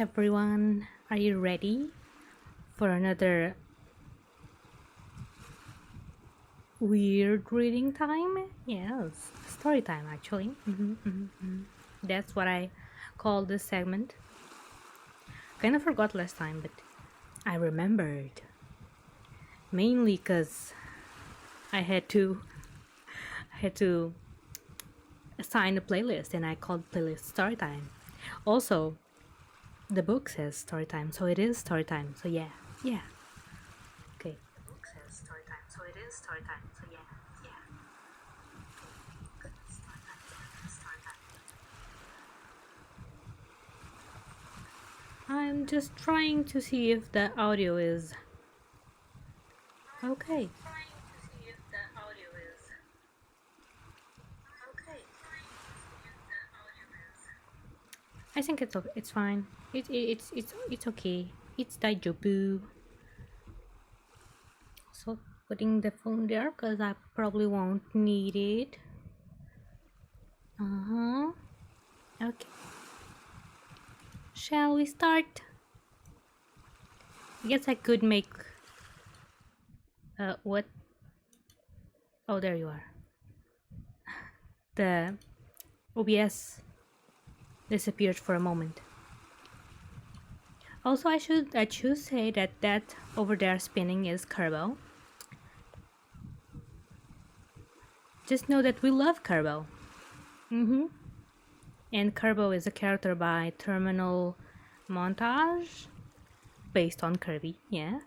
everyone, are you ready for another weird reading time? Yes, story time actually. That's what I call this segment. Kind of forgot last time, but I remembered. Mainly because I had to assign a playlist, and I called playlist story time. Also, the book says story time, so it is story time. So yeah. Okay. The book says story time, so it is story time. So yeah. Story time. I'm just trying to see if the audio is okay. I think it's okay. It's fine. It's okay. It's daijobu. So putting the phone there because I probably won't need it. Okay. Shall we start? I guess I could make what? Oh, there you are. The OBS disappeared for a moment. Also, I should say that over there spinning is Kerbo. Just know that we love Kerbo. And Kerbo is a character by Terminal Montage, based on Kirby. Yeah.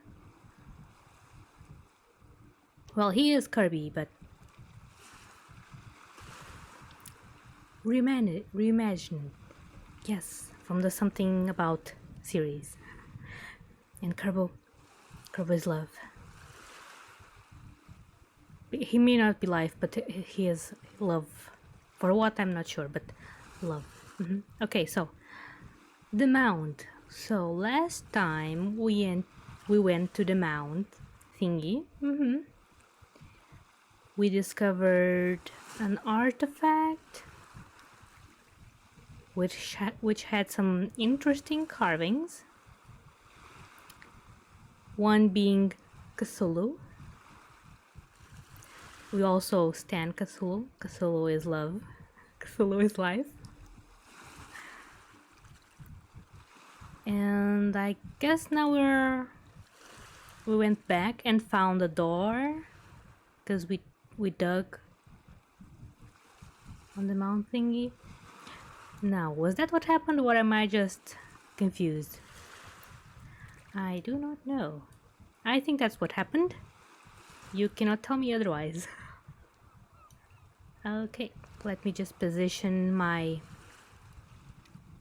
Well, he is Kirby, but reimagined. Yes, from the Something About series. And Kerbo is love. He may not be life, but he is love. For what, I'm not sure, but love. Okay, so the Mound. So last time we went to the Mound thingy. We discovered an artifact which had some interesting carvings. One being Cthulhu. We also stand Cthulhu. Cthulhu is love. Cthulhu is life. And I guess now we went back and found a door because we dug on the mount thingy. Now, was that what happened, or am I just confused? I do not know. I think that's what happened. You cannot tell me otherwise. Okay, let me just position my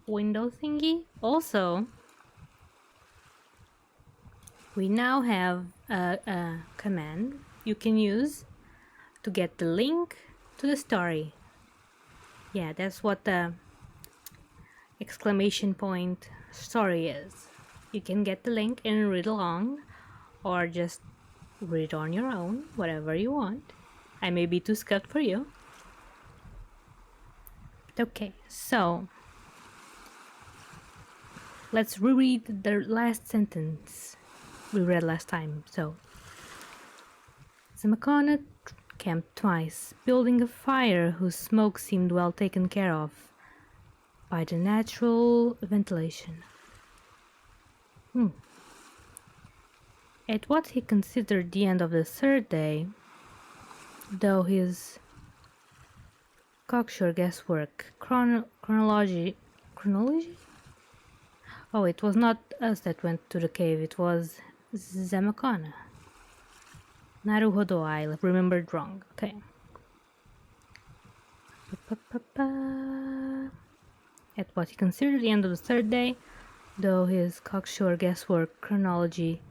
window thingy. Also, we now have a command you can use to get the link to the story. Yeah, that's what the exclamation point story is. You can get the link and read along, or just read on your own, whatever you want. I may be too scared for you. Okay, so let's reread the last sentence we read last time. So, Zamakana camped twice, building a fire whose smoke seemed well taken care of by the natural ventilation. At what he considered the end of the third day, though his cocksure guesswork, chronology? Oh, it was not us that went to the cave, it was Zamakana. Naruhodo, I remembered wrong. Okay. At what he considered the end of the third day, though his cocksure guesswork chronology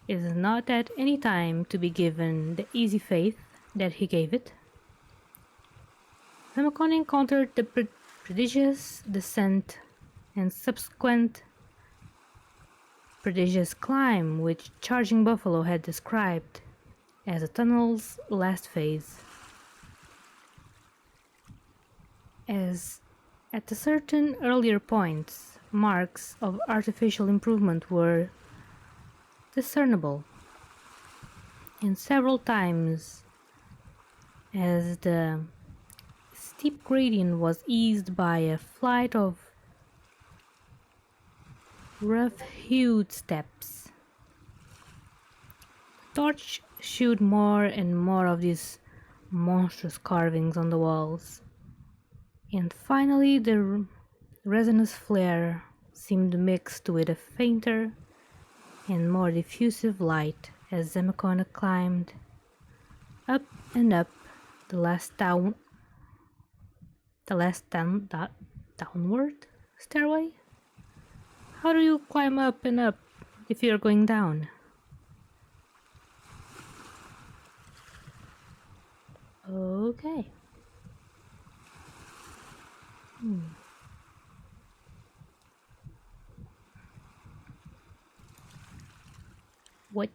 is not at any time to be given the easy faith that he gave it, Zamakana encountered the prodigious descent and subsequent prodigious climb which Charging Buffalo had described as the tunnel's last phase. As at a certain earlier points, marks of artificial improvement were discernible, and several times as the steep gradient was eased by a flight of rough-hewed steps. The torch showed more and more of these monstrous carvings on the walls, and finally the resinous flare seemed mixed with a fainter and more diffusive light as Zemacona climbed up and up the last downward stairway. How do you climb up and up if you're going down? Okay. What?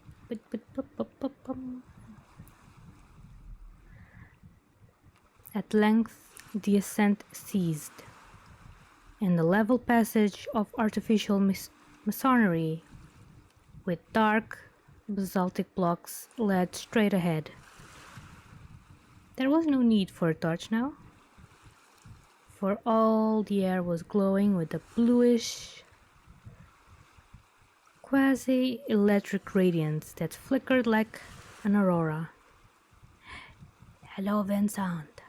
At length, the ascent ceased, and the level passage of artificial masonry with dark basaltic blocks led straight ahead. There was no need for a torch now, for all the air was glowing with a bluish, quasi-electric radiance that flickered like an aurora. Hello, Vincent.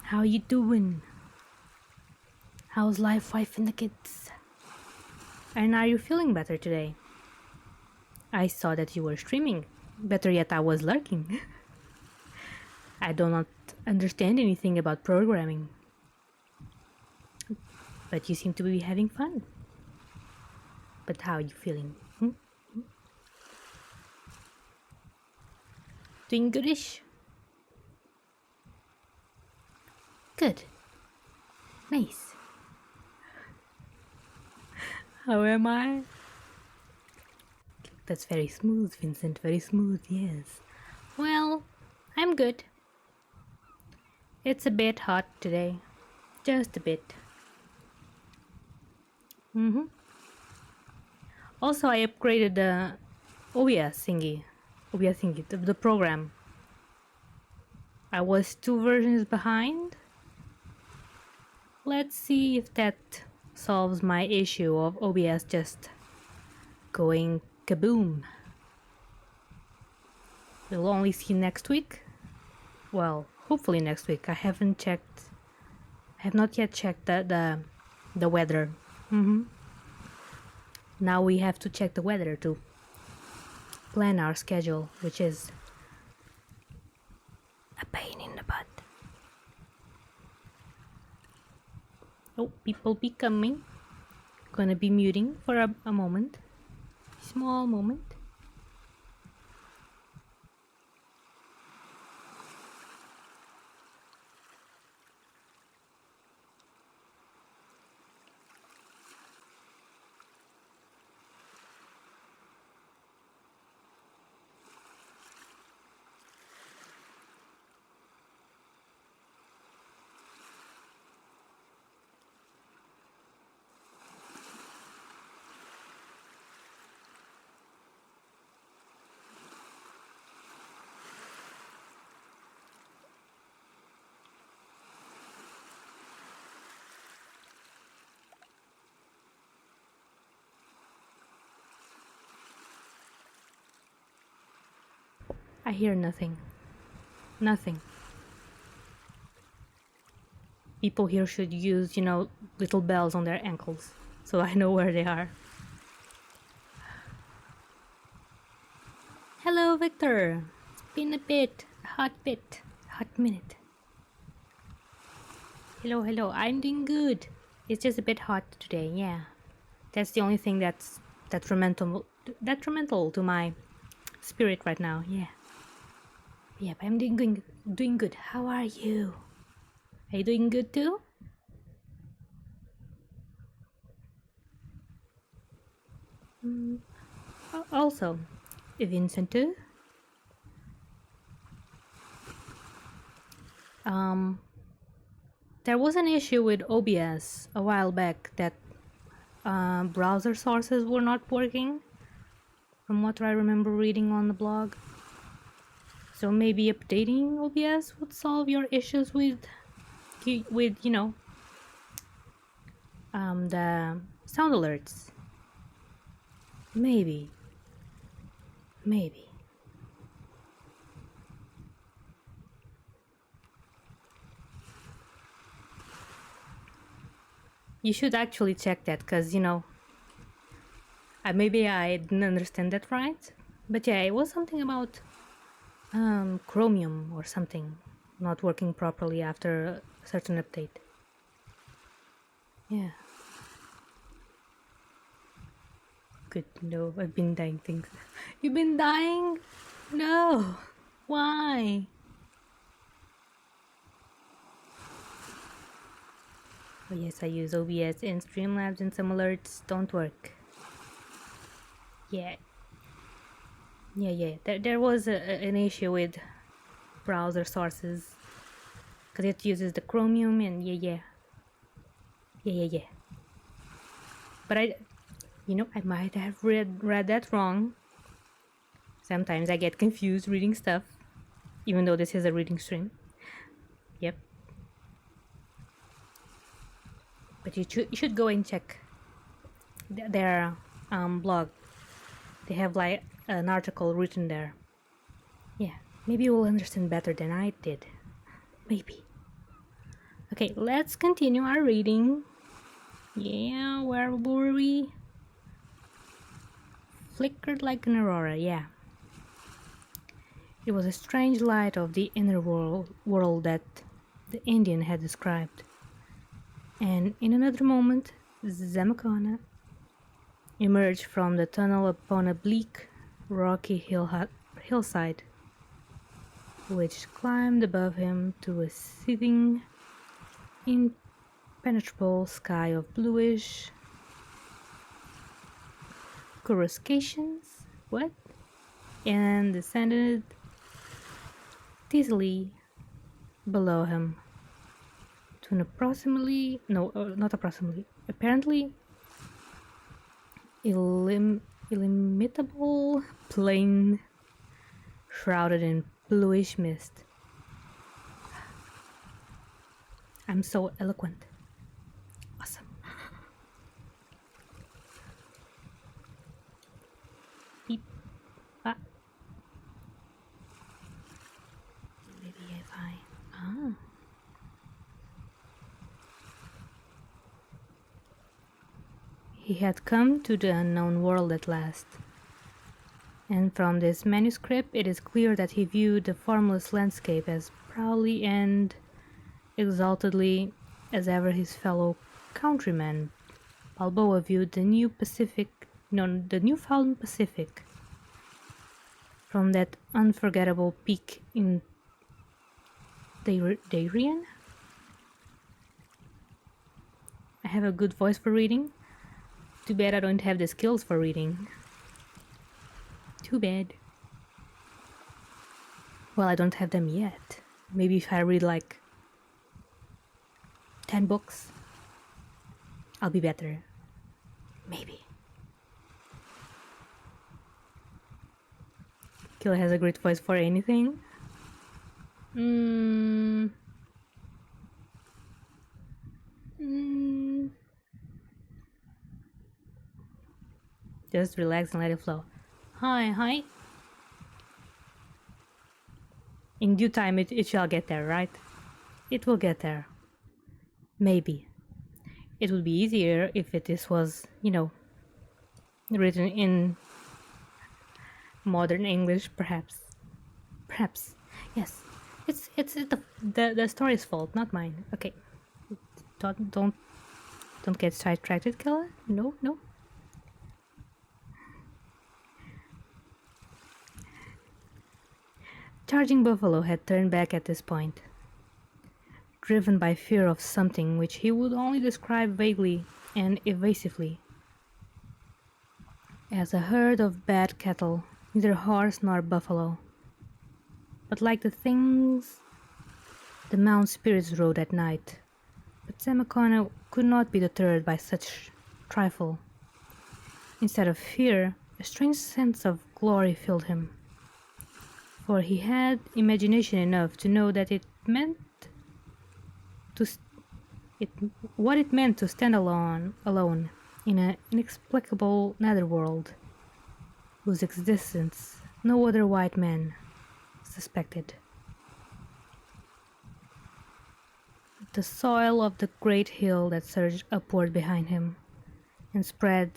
How you doing? How's life, wife, and the kids? And are you feeling better today? I saw that you were streaming. Better yet, I was lurking. I do not understand anything about programming. But you seem to be having fun. But how are you feeling? Doing goodish? Good. Nice. How am I? That's very smooth, Vincent. Very smooth, yes. Well, I'm good. It's a bit hot today. Just a bit. Also, I upgraded the OBS thingy. The program. I was 2 versions behind. Let's see if that solves my issue of OBS just going kaboom. We'll only see next week. Well, hopefully next week. I have not yet checked the weather. Now we have to check the weather to plan our schedule, which is a pain in the butt. Oh, people be coming. Gonna be muting for a moment. Small moment. I hear nothing. Nothing. People here should use, little bells on their ankles, so I know where they are. Hello, Victor. It's been a hot minute. Hello. I'm doing good. It's just a bit hot today, yeah. That's the only thing that's detrimental to my spirit right now, yeah. Yep, I'm doing good. How are you? Are you doing good too? Also, Vincent too? There was an issue with OBS a while back that browser sources were not working, from what I remember reading on the blog. So maybe updating OBS would solve your issues with you know, the sound alerts. Maybe. You should actually check that, because, you know, maybe I didn't understand that right. But yeah, it was something about Chromium or something not working properly after a certain update. Yeah. Good to know. I've been dying things. You've been dying? No. Why? Oh yes, I use OBS and Streamlabs, and some alerts don't work. Yeah. There was an issue with browser sources, because it uses the Chromium, and yeah. But I might have read that wrong. Sometimes I get confused reading stuff, even though this is a reading stream. Yep. But you should go and check their blog. They have like an article written there. Yeah, maybe you will understand better than I did. Maybe. Okay, let's continue our reading. Yeah, where were we? Flickered like an aurora, yeah. It was a strange light of the inner world that the Indian had described. And in another moment, Zamakona emerged from the tunnel upon a bleak, rocky hillside, which climbed above him to a seething, impenetrable sky of bluish coruscations, and descended dizzily below him to an apparently illimitable plain shrouded in bluish mist. I'm so eloquent. Awesome. Beep. Ah. Maybe if I... Ah. He had come to the unknown world at last. And from this manuscript it is clear that he viewed the formless landscape as proudly and exaltedly as ever his fellow countrymen. Balboa viewed the Newfoundland Pacific from that unforgettable peak in Darien. I have a good voice for reading. Too bad I don't have the skills for reading. Too bad. Well, I don't have them yet. Maybe if I read like 10 books, I'll be better. Maybe. Kylla has a great voice for anything. Just relax and let it flow. Hi. In due time, it shall get there, right? It will get there. Maybe. It would be easier if this was, written in modern English, perhaps. Perhaps. Yes. It's the story's fault, not mine. Okay. Don't get sidetracked, Kylla. No. Charging Buffalo had turned back at this point, driven by fear of something which he would only describe vaguely and evasively as a herd of bad cattle, neither horse nor buffalo, but like the things the Mound spirits rode at night, Sam O'Connor could not be deterred by such trifle. Instead of fear, a strange sense of glory filled him, for he had imagination enough to know that to it what it meant to stand alone in an inexplicable netherworld whose existence no other white man suspected. The soil of the great hill that surged upward behind him and spread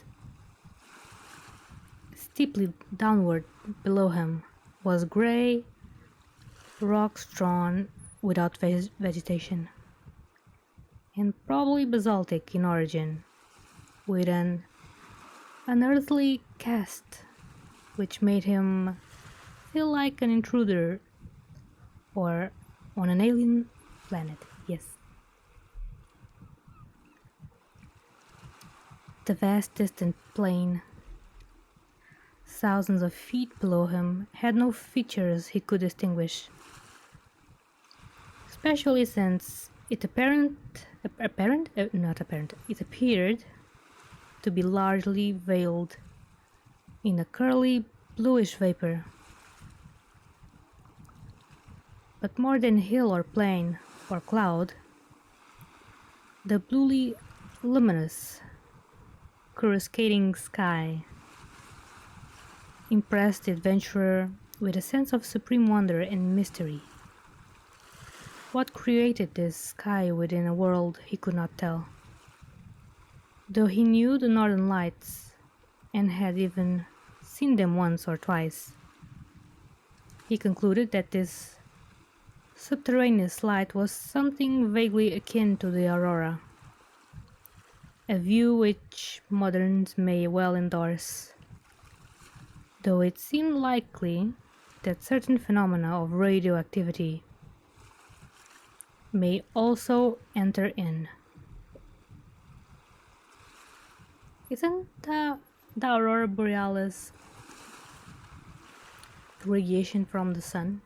steeply downward below him was grey, rock-strewn without vegetation, and probably basaltic in origin, with an unearthly cast which made him feel like an intruder or on an alien planet. Yes. The vast distant plain, thousands of feet below him, had no features he could distinguish, especially since it appeared to be largely veiled in a curly bluish vapor. But more than hill or plain or cloud, the bluely luminous, coruscating sky impressed the adventurer with a sense of supreme wonder and mystery. What created this sky within a world he could not tell? Though he knew the northern lights and had even seen them once or twice, he concluded that this subterraneous light was something vaguely akin to the aurora, a view which moderns may well endorse, though it seemed likely that certain phenomena of radioactivity may also enter in. Isn't the aurora borealis radiation from the sun?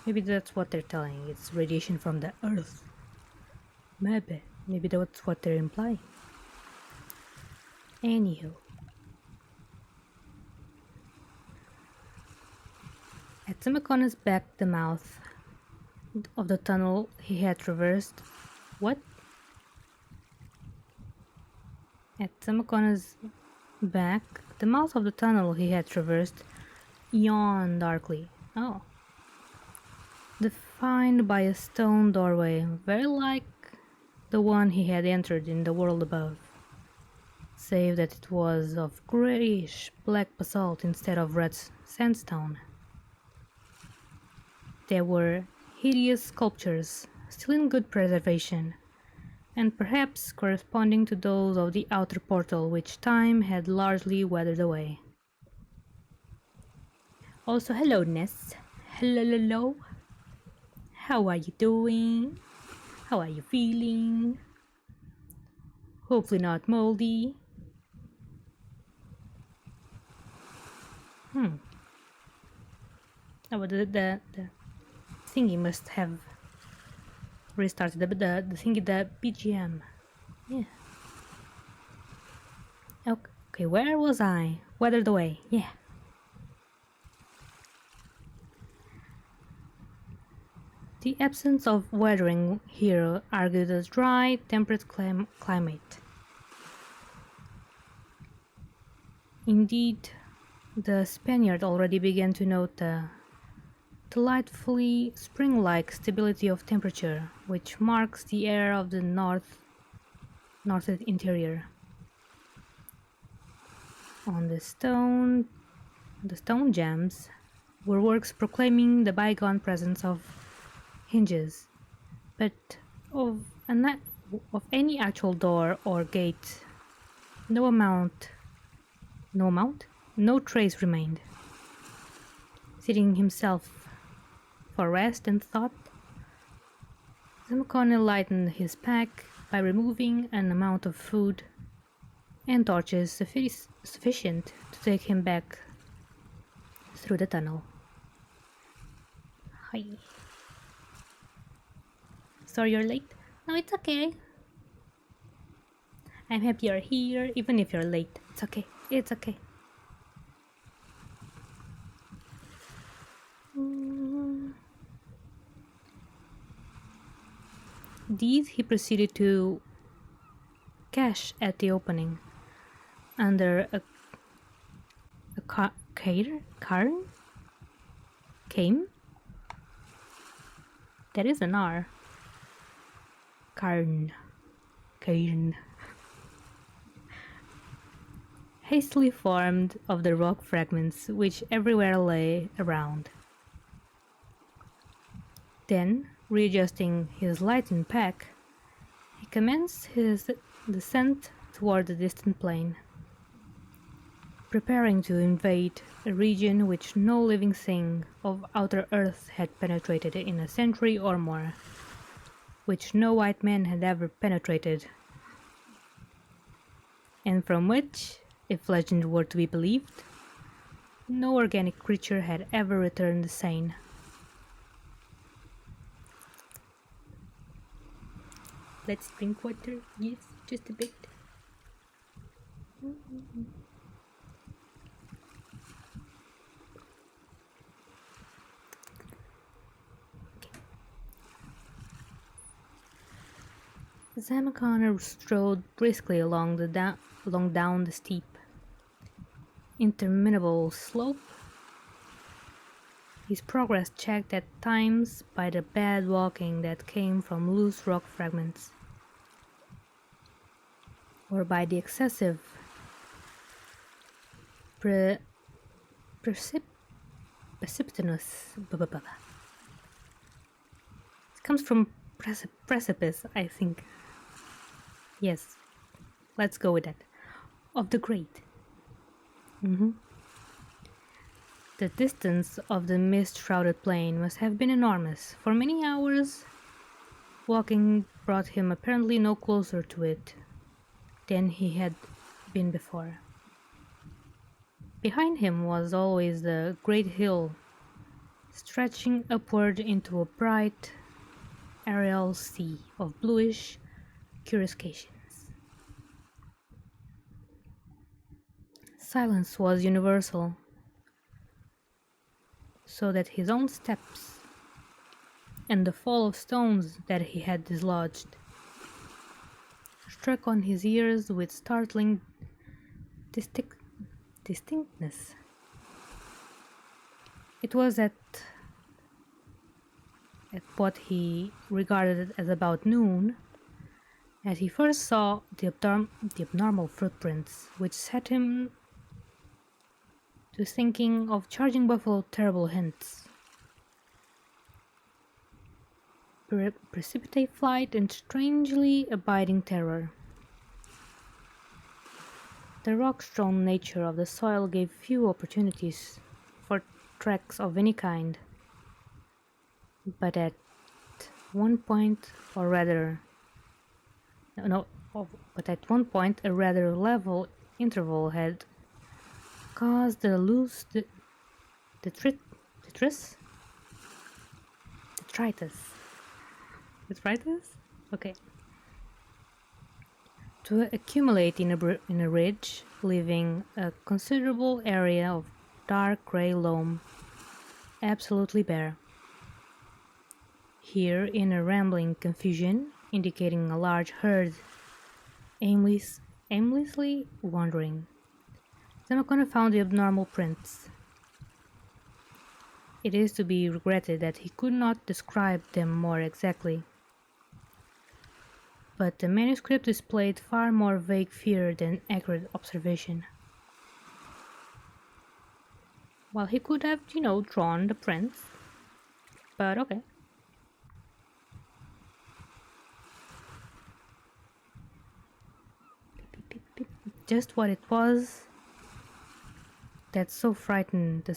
Maybe that's what they're telling. It's radiation from the earth. Maybe that's what they're implying. Anywho. At Sam O'Connor's back, the mouth of the tunnel he had traversed. What? At Sam O'Connor's back, the mouth of the tunnel he had traversed yawned darkly. Oh. Defined by a stone doorway, very like the one he had entered in the world above, save that it was of grayish black basalt instead of red sandstone. There were hideous sculptures, still in good preservation, and perhaps corresponding to those of the outer portal which time had largely weathered away. Also, hello, Ness. Hello. How are you doing? How are you feeling? Hopefully not moldy. Oh, but the thingy must have restarted the thingy, the BGM. Yeah. Okay, where was I? Weathered away. Yeah. The absence of weathering here argued a dry, temperate climate. Indeed, the Spaniard already began to note the delightfully spring-like stability of temperature which marks the air of the northern interior. On the stone jambs were works proclaiming the bygone presence of hinges, but of any actual door or gate, no trace remained. Seating himself for rest and thought, Sam O'Connor lightened his pack by removing an amount of food and torches sufficient to take him back through the tunnel. Hi. Sorry you're late? No, it's okay. I'm happy you're here, even if you're late. It's okay. It's okay. These he proceeded to cache at the opening under a cairn? Came? That is an R. Cairn. Hastily formed of the rock fragments which everywhere lay around. Then, readjusting his lightened pack, he commenced his descent toward the distant plain, preparing to invade a region which no living thing of outer earth had penetrated in a century or more, which no white man had ever penetrated, and from which, if legend were to be believed, no organic creature had ever returned sane. Let's drink water, yes, just a bit. Zamacona strode briskly along down the steep, interminable slope, his progress checked at times by the bad walking that came from loose rock fragments, or by the excessive precipitous. It comes from precipice, I think. Yes, let's go with that. Of the great. The distance of the mist-shrouded plain must have been enormous. For many hours, walking brought him apparently no closer to it than he had been before. Behind him was always the great hill, stretching upward into a bright, aerial sea of bluish coruscations. Silence was universal, so that his own steps and the fall of stones that he had dislodged struck on his ears with startling distinctness. It was at what he regarded as about noon that he first saw the abnormal footprints, which set him to thinking of charging buffalo terrible hints. Precipitate flight and strangely abiding terror. The rock-strewn nature of the soil gave few opportunities for tracks of any kind, but at one point, a rather level interval had caused the loose detritus? Okay. To accumulate in a ridge, leaving a considerable area of dark grey loam absolutely bare. Here, in a rambling confusion, indicating a large herd aimlessly wandering, Zamacona found the abnormal prints. It is to be regretted that he could not describe them more exactly, but the manuscript displayed far more vague fear than accurate observation. Well, he could have, drawn the prints, but okay. Just what it was that so frightened the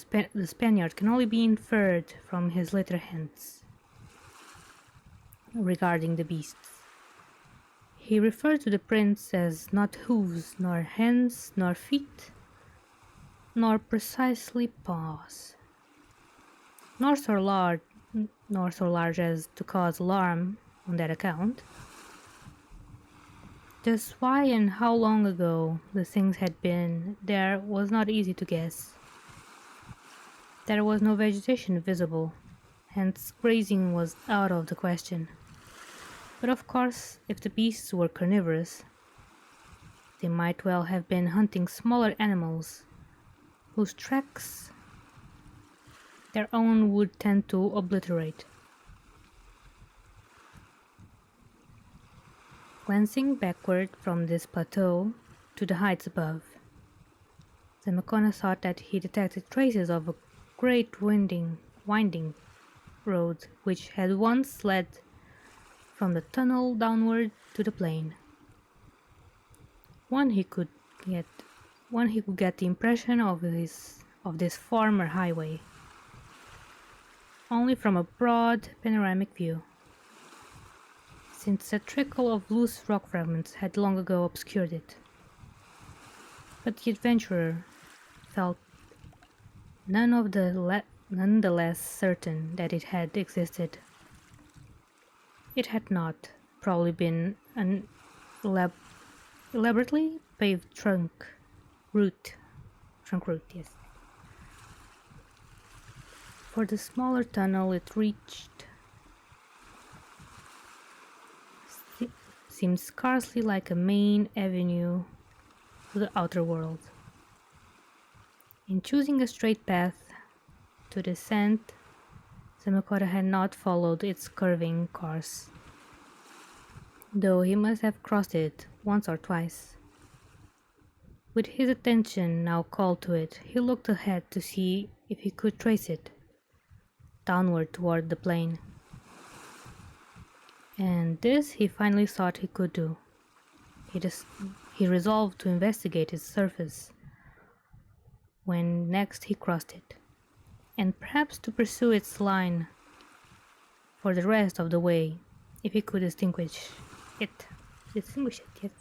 Spaniard can only be inferred from his later hints regarding the beasts. He referred to the prints as not hooves, nor hands, nor feet, nor precisely paws, nor so large as to cause alarm on that account. Just why and how long ago the things had been there was not easy to guess. There was no vegetation visible, hence grazing was out of the question. But of course, if the beasts were carnivorous, they might well have been hunting smaller animals, whose tracks their own would tend to obliterate. Glancing backward from this plateau to the heights above, the Makona thought that he detected traces of a great winding road which had once led from the tunnel downward to the plain. One he could get the impression of this former highway only from a broad panoramic view, since a trickle of loose rock fragments had long ago obscured it. But the adventurer felt none the less certain that it had existed. It had not probably been an elaborately paved trunk route, yes. For the smaller tunnel it reached seemed scarcely like a main avenue to the outer world. In choosing a straight path to descent, Samakota had not followed its curving course, though he must have crossed it once or twice. With his attention now called to it, he looked ahead to see if he could trace it downward toward the plain. And this he finally thought he could do. He resolved to investigate its surface when next he crossed it, and perhaps to pursue its line for the rest of the way, if he could distinguish it. Yes.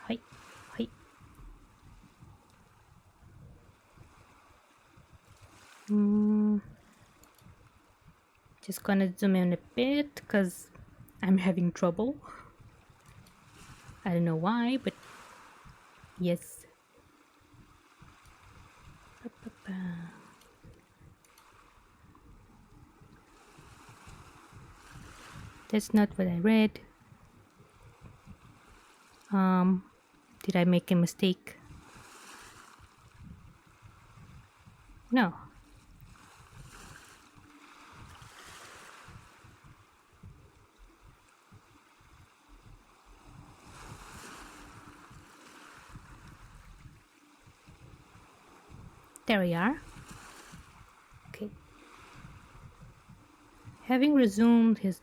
Hi. Just gonna zoom in a bit because I'm having trouble. I don't know why, but yes. That's not what I read. Did I make a mistake? No. There we are. Okay. Having resumed his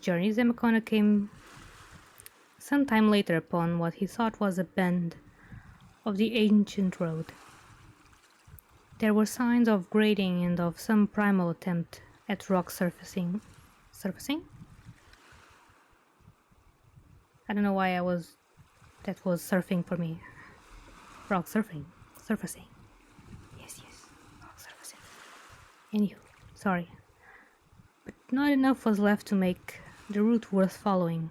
journey, Zemakona came some time later upon what he thought was a bend of the ancient road. There were signs of grading and of some primal attempt at rock surfacing. I don't know why that was surfing for me. Rock surfacing. Yes, rock surfacing. Anywho, sorry. But not enough was left to make the route worth following.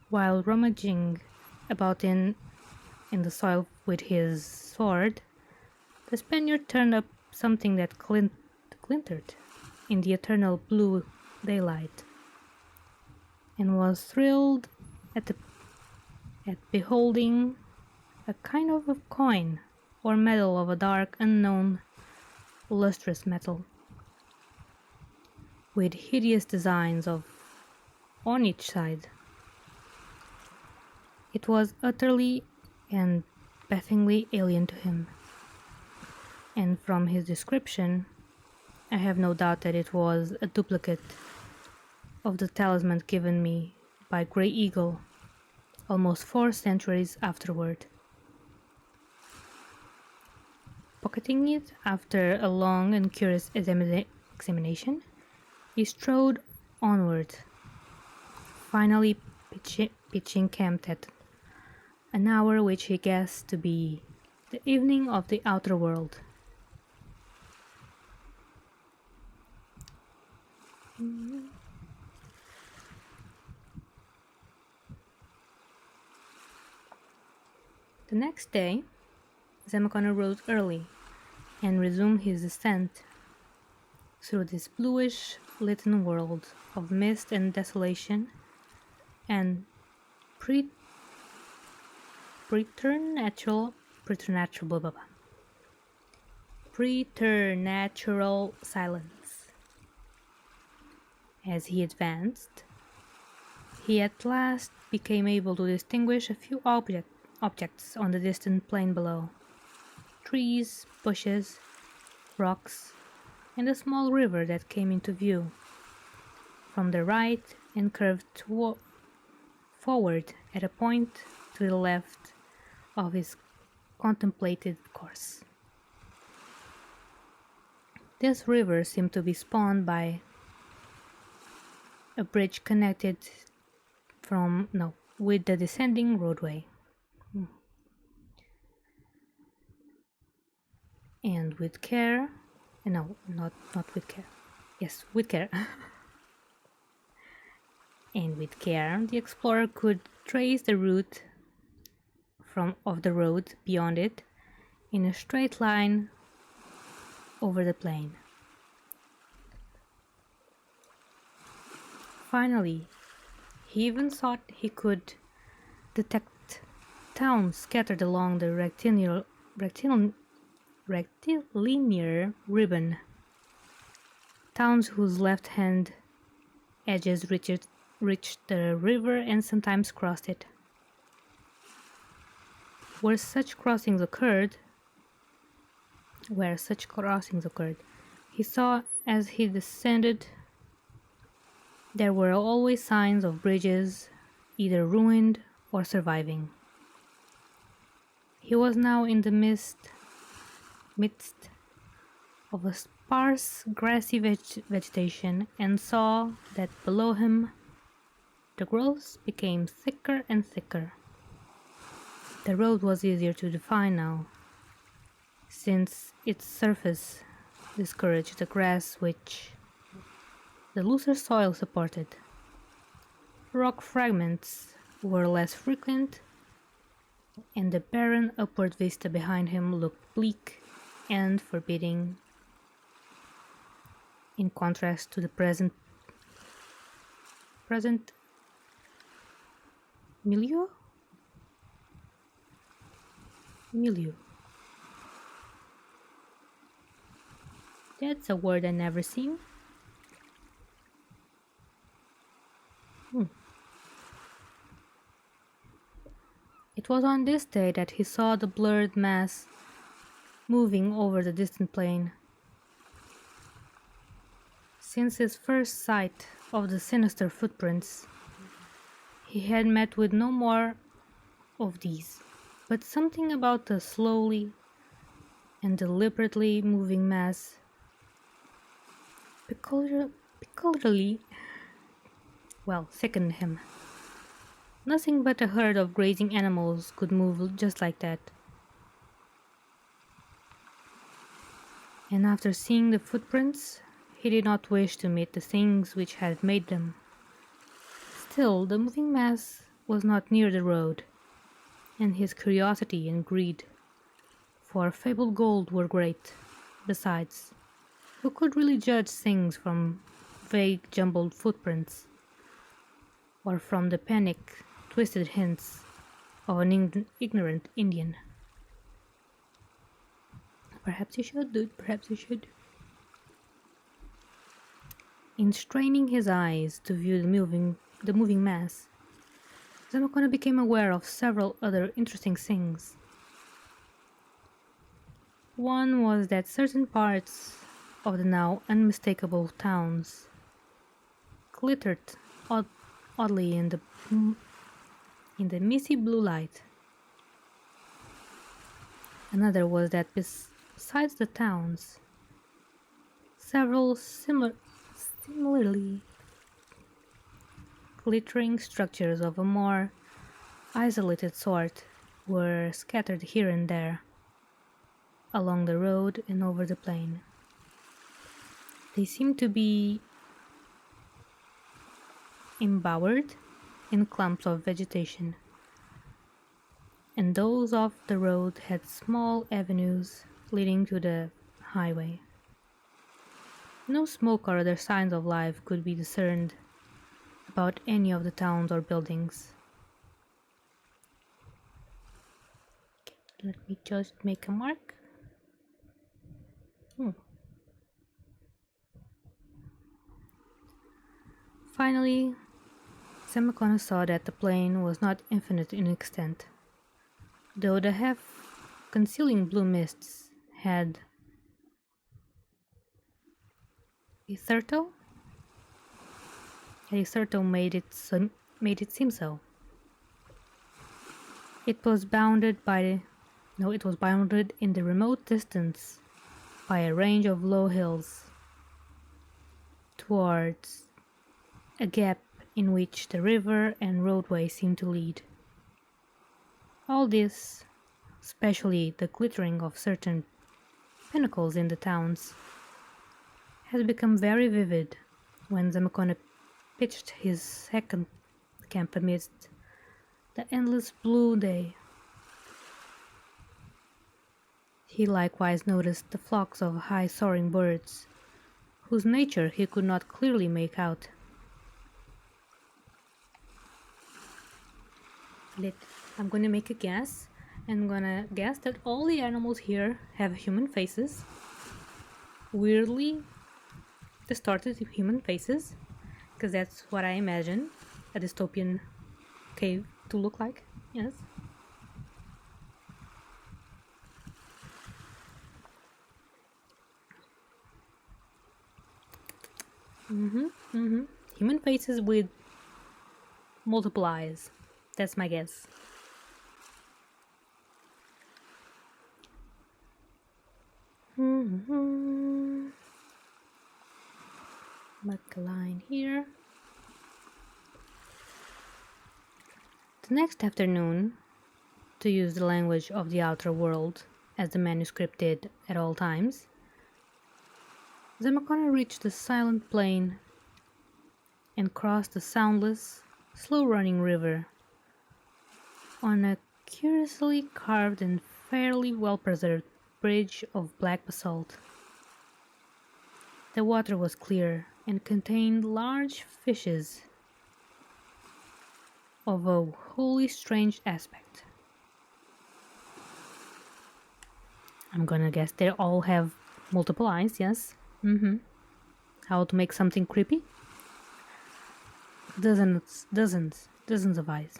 While rummaging about in the soil with his sword, the Spaniard turned up something that glinted in the eternal blue daylight, and was thrilled at beholding a kind of a coin or medal of a dark, unknown, lustrous metal, with hideous designs on each side. It was utterly and bafflingly alien to him, and from his description, I have no doubt that it was a duplicate of the talisman given me by Grey Eagle almost 4 centuries afterward. Pocketing it after a long and curious examination, he strode onward, finally pitching camp at an hour which he guessed to be the evening of the outer world. The next day, Zamakona rose early and resumed his descent through this bluish lit world of mist and desolation and preternatural silence. As he advanced, he at last became able to distinguish a few objects on the distant plain below. Trees, bushes, rocks, and a small river that came into view from the right and curved forward at a point to the left of his contemplated course. This river seemed to be spawned by a bridge connected with the descending roadway. And with care, no, not with care. Yes, with care. And with care, the explorer could trace the route of the road beyond it in a straight line over the plain. Finally, he even thought he could detect towns scattered along the rectilinear ribbon, towns whose left-hand edges reached the river and sometimes crossed it. Where such crossings occurred, he saw as he descended there were always signs of bridges, either ruined or surviving. He was now in the midst of a sparse grassy vegetation and saw that below him the growth became thicker and thicker. The road was easier to define now, since its surface discouraged the grass which the looser soil supported. Rock fragments were less frequent, and the barren upward vista behind him looked bleak and forbidding in contrast to the present milieu. That's a word I never seen. It was on this day that he saw the blurred mass moving over the distant plain. Since his first sight of the sinister footprints, he had met with no more of these, but something about the slowly and deliberately moving mass peculiarly sickened him. Nothing but a herd of grazing animals could move just like that. And after seeing the footprints, he did not wish to meet the things which had made them. Still, the moving mass was not near the road, and his curiosity and greed for fabled gold were great. Besides, who could really judge things from vague jumbled footprints, or from the twisted hints of an ignorant Indian? Perhaps you should, dude, perhaps you should. In straining his eyes to view the moving mass, Zamakona became aware of several other interesting things. One was that certain parts of the now unmistakable towns glittered oddly in the misty blue light. Another was that besides the towns, several similarly glittering structures of a more isolated sort were scattered here and there along the road and over the plain. They seemed to be embowered in clumps of vegetation, and those off the road had small avenues leading to the highway. No smoke or other signs of life could be discerned about any of the towns or buildings. Let me just make a mark. Finally, Semakona saw that the plain was not infinite in extent. Though the half-concealing blue mists had hitherto made it seem so. It was bounded in the remote distance by a range of low hills towards a gap in which the river and roadway seemed to lead. All this, especially the glittering of certain pinnacles in the towns, has become very vivid when Zamacona pitched his second camp amidst the endless blue day. He likewise noticed the flocks of high-soaring birds, whose nature he could not clearly make out. I'm gonna make a guess. I'm gonna guess that all the animals here have human faces. Weirdly distorted human faces, because that's what I imagine a dystopian cave to look like. Yes. Human faces with multiple eyes. That's my guess. Mark a line here. The next afternoon, to use the language of the outer world, as the manuscript did at all times, Zamacona reached the silent plain and crossed the soundless, slow-running river on a curiously carved and fairly well-preserved bridge of black basalt. The water was clear and contained large fishes of a wholly strange aspect. I'm gonna guess they all have multiple eyes, yes? How to make something creepy? Dozens of eyes.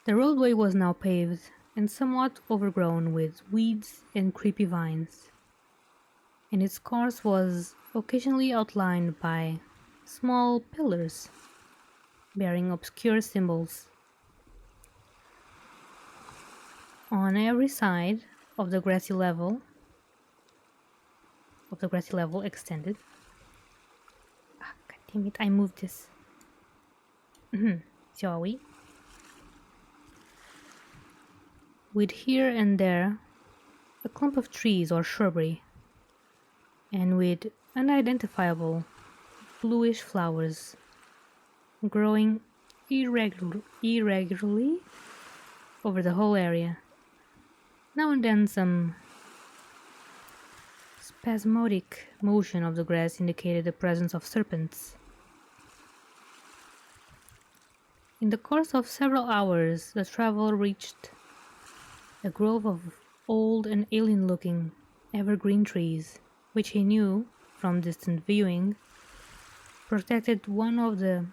The roadway was now paved and somewhat overgrown with weeds and creepy vines, and its course was occasionally outlined by small pillars bearing obscure symbols. On every side of the grassy level extended. God damn it, I moved this. Shall we? With here and there a clump of trees or shrubbery, and with unidentifiable bluish flowers growing irregularly over the whole area. Now and then some spasmodic motion of the grass indicated the presence of serpents. In the course of several hours, the traveler reached a grove of old and alien-looking evergreen trees, which he knew, from distant viewing, protected one of the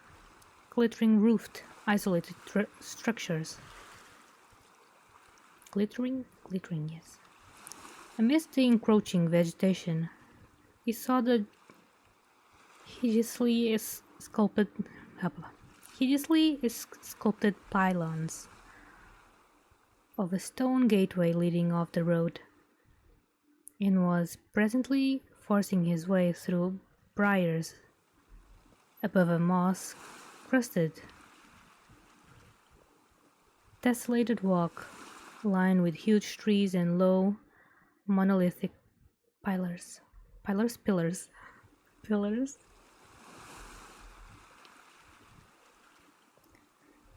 glittering roofed isolated structures. Glittering, yes. Amidst the encroaching vegetation, he saw the hideously sculpted pylons of a stone gateway leading off the road, and was presently forcing his way through briars above a moss-crusted, tessellated walk lined with huge trees and low, monolithic pillars.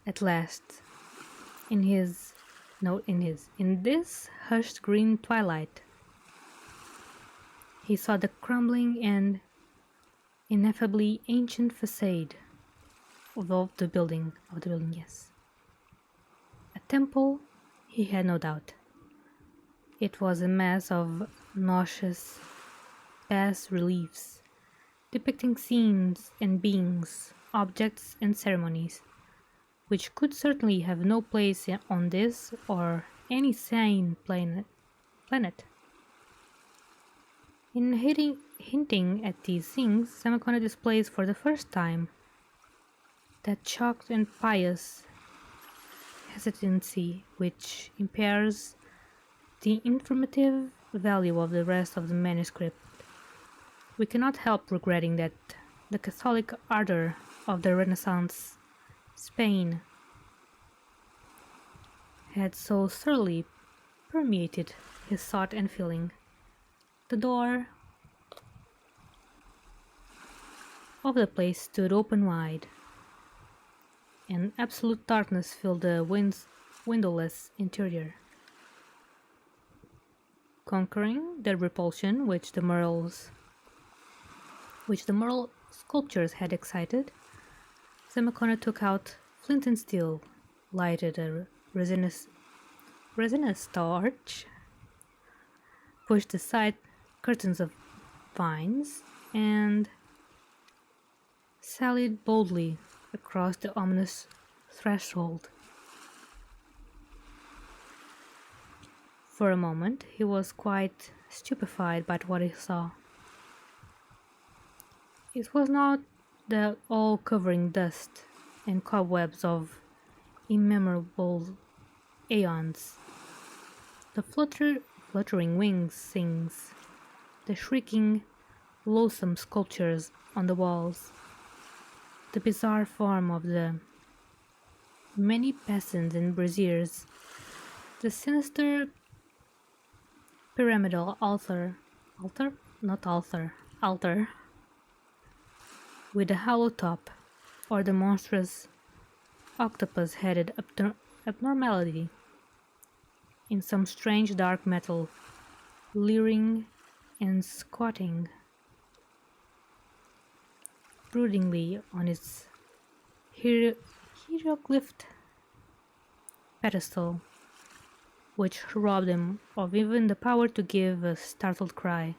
At last, in this hushed green twilight, he saw the crumbling and ineffably ancient facade of the building, yes. A temple, he had no doubt. It was a mass of nauseous bas-reliefs, depicting scenes and beings, objects and ceremonies, which could certainly have no place on this or any sane planet. In hinting at these things, Samakona displays for the first time that shocked and pious hesitancy which impairs the informative value of the rest of the manuscript. We cannot help regretting that the Catholic ardor of the Renaissance Spain had so thoroughly permeated his thought and feeling. The door of the place stood open wide, and absolute darkness filled the windowless interior. Conquering the repulsion which the mural sculptures had excited, Samakona took out flint and steel, lighted a resinous torch, pushed aside curtains of vines, and sallied boldly across the ominous threshold. For a moment he was quite stupefied by what he saw. It was not the all-covering dust and cobwebs of immemorable aeons. The fluttering wings sings, the shrieking, loathsome sculptures on the walls, the bizarre form of the many basins and braziers, the sinister pyramidal altar, with a hollow top, or the monstrous octopus-headed abnormality in some strange dark metal, leering and squatting broodingly on its hieroglyphed pedestal, which robbed him of even the power to give a startled cry.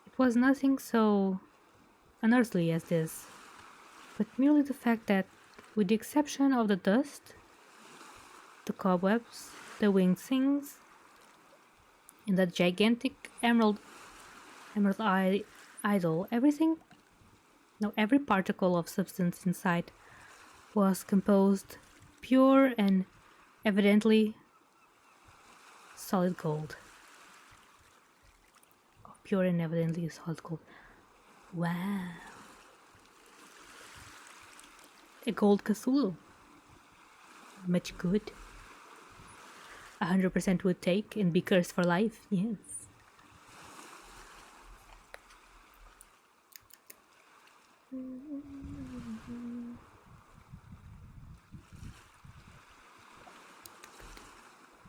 It was nothing so unearthly as this, but merely the fact that, with the exception of the dust, the cobwebs, the winged things, and that gigantic emerald idol, every particle of substance in sight was composed pure and evidently solid gold. Pure and evidently solid gold. Wow. A gold Cthulhu. Much good. 100% would take and be cursed for life. Yes.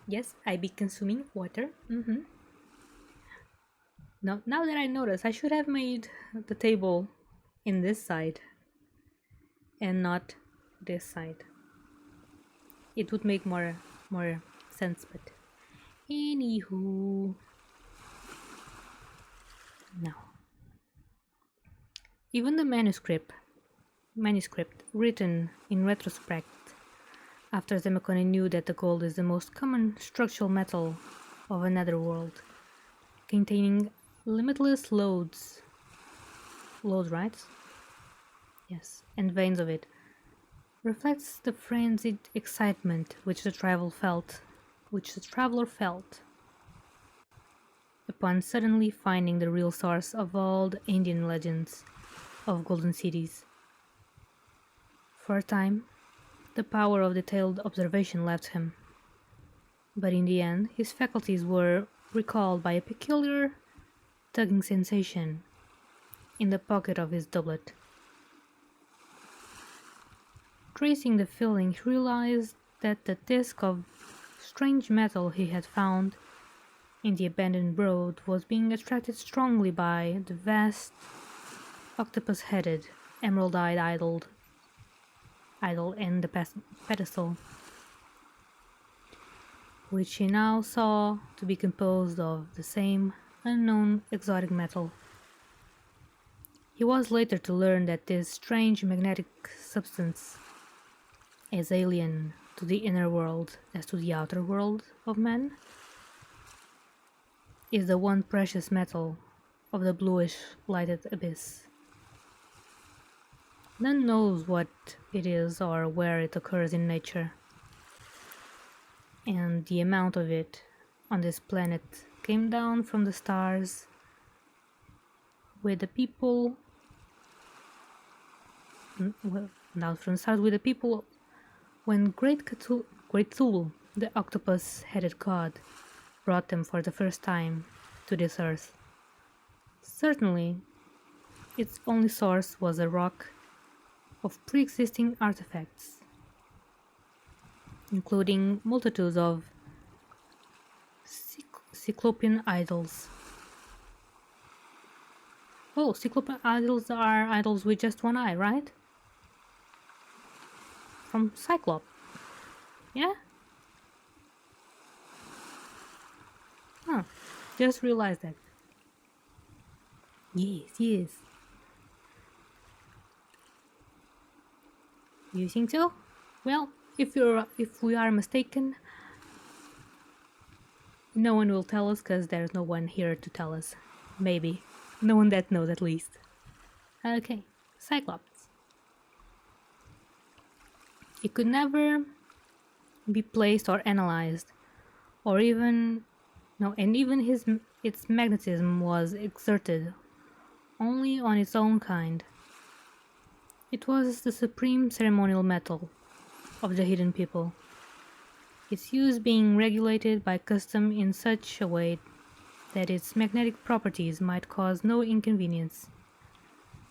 Yes, I be consuming water. Now that I notice, I should have made the table in this side and not this side. It would make more sense, but anywho. Now, even the manuscript written in retrospect, after Zemekone knew that the gold is the most common structural metal of another world, containing limitless lodes, right? Yes, and veins of it, reflects the frenzied excitement which the traveler felt upon suddenly finding the real source of all the Indian legends of golden cities. For a time, the power of detailed observation left him, but in the end his faculties were recalled by a peculiar tugging sensation in the pocket of his doublet. Tracing the feeling, he realized that the disc of strange metal he had found in the abandoned road was being attracted strongly by the vast octopus-headed, emerald-eyed idol in the pedestal, which he now saw to be composed of the same unknown exotic metal. He was later to learn that this strange magnetic substance, as alien to the inner world as to the outer world of man, is the one precious metal of the bluish lighted abyss. None knows what it is or where it occurs in nature, and the amount of it on this planet came down from the stars with the people when Great Cthulhu, the octopus-headed god, brought them for the first time to this earth. Certainly, its only source was a rock of pre-existing artifacts, including multitudes of Cyclopean idols. Oh, Cyclopean idols are idols with just one eye, right? From Cyclops. Yeah? Huh. Just realized that. Yes. You think so? Well, if we are mistaken, no one will tell us because there's no one here to tell us. Maybe. No one that knows, at least. Okay. Cyclops. It could never be placed or analyzed, or even its magnetism was exerted only on its own kind. It was the supreme ceremonial metal of the hidden people, its use being regulated by custom in such a way that its magnetic properties might cause no inconvenience.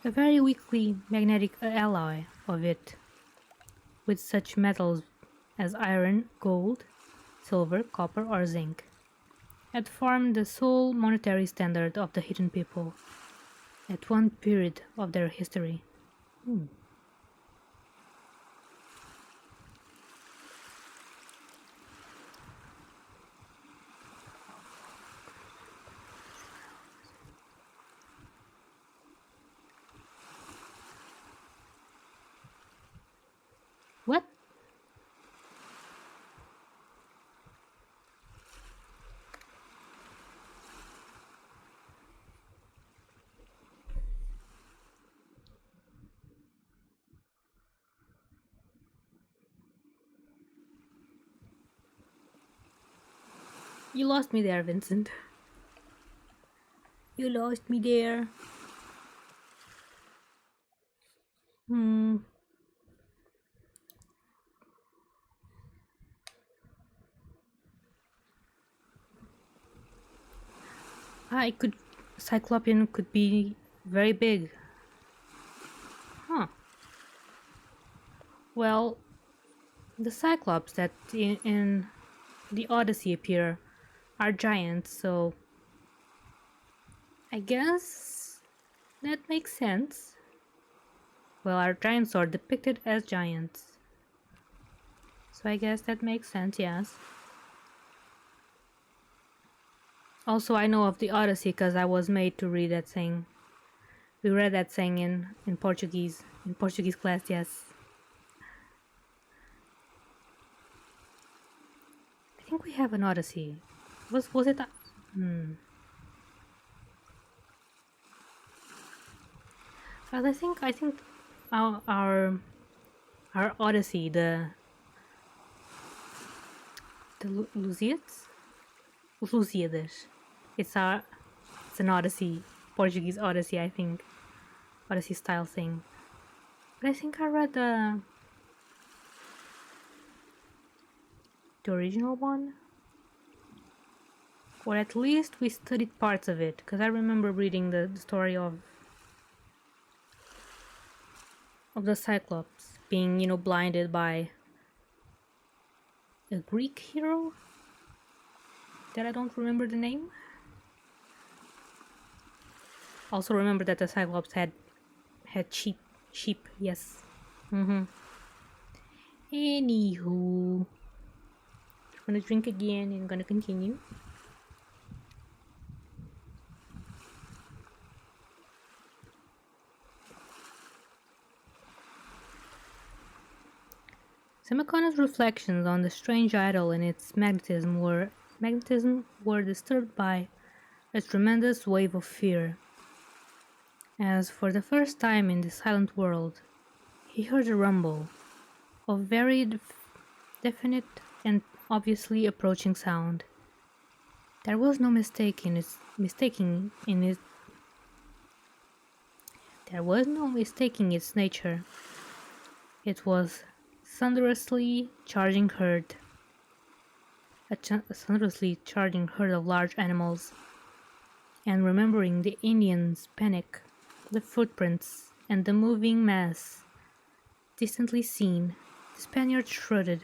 A very weakly magnetic alloy of it, with such metals as iron, gold, silver, copper, or zinc, had formed the sole monetary standard of the hidden people at one period of their history. What? You lost me there, Vincent. You lost me there. Cyclopean could be very big. Huh. Well, the Cyclops that in the Odyssey appear are giants, so I guess that makes sense. Well, our giants are depicted as giants, so I guess that makes sense, yes. Also, I know of the Odyssey because I was made to read that thing. We read that thing in Portuguese class, yes. I think we have an Odyssey. Was it? But I think our Odyssey, the Lusíadas. It's an Odyssey, Portuguese Odyssey, I think. Odyssey style thing. But I think I read the original one. Or at least we studied parts of it, because I remember reading the story of the Cyclops being, blinded by a Greek hero that I don't remember the name. Also remember that the Cyclops had sheep, yes. Anywho, I'm gonna drink again and gonna continue. Semiconductor's reflections on the strange idol and its magnetism were disturbed by a tremendous wave of fear. As for the first time in the silent world, he heard a rumble of very definite and obviously approaching sound. There was no mistaking its nature. It was thunderously charging herd of large animals, and remembering the Indians' panic, the footprints, and the moving mass distantly seen, the Spaniard shuddered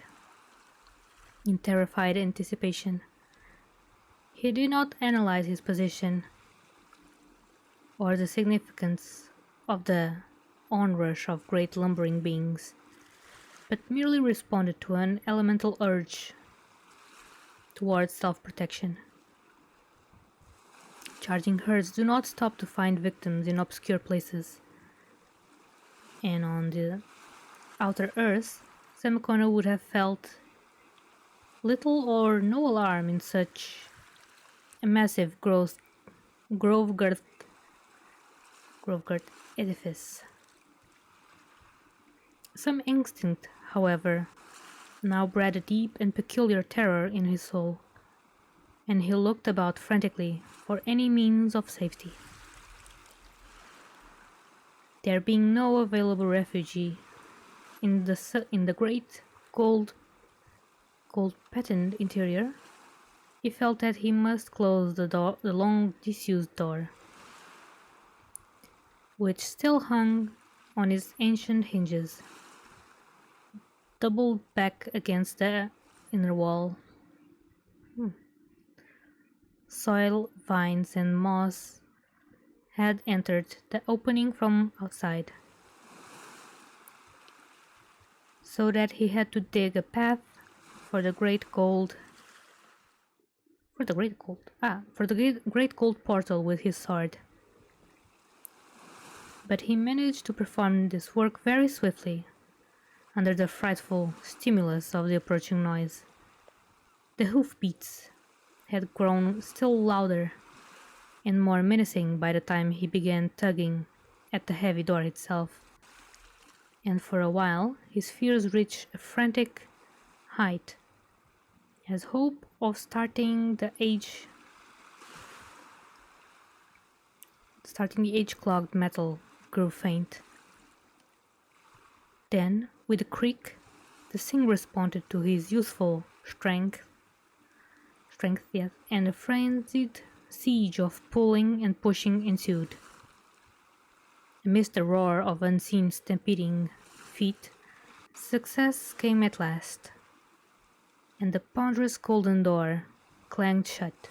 in terrified anticipation. He did not analyze his position or the significance of the onrush of great lumbering beings, but merely responded to an elemental urge towards self-protection. Charging herds do not stop to find victims in obscure places, and on the outer earth, Semiconductor would have felt little or no alarm in such a massive grove-girt edifice. Some instinct, however, now bred a deep and peculiar terror in his soul, and he looked about frantically for any means of safety. There being no available refuge in the great gold patterned interior, he felt that he must close the long disused door, which still hung on its ancient hinges, doubled back against the inner wall. Soil, vines, and moss had entered the opening from outside, so that he had to dig a path for the great gold portal with his sword. But he managed to perform this work very swiftly, under the frightful stimulus of the approaching noise. The hoofbeats had grown still louder and more menacing by the time he began tugging at the heavy door itself, and for a while his fears reached a frantic height as hope of starting the age-clogged metal grew faint. Then, with a creak, the thing responded to his youthful strength, and a frenzied siege of pulling and pushing ensued. Amidst the roar of unseen stampeding feet, success came at last, and the ponderous golden door clanged shut,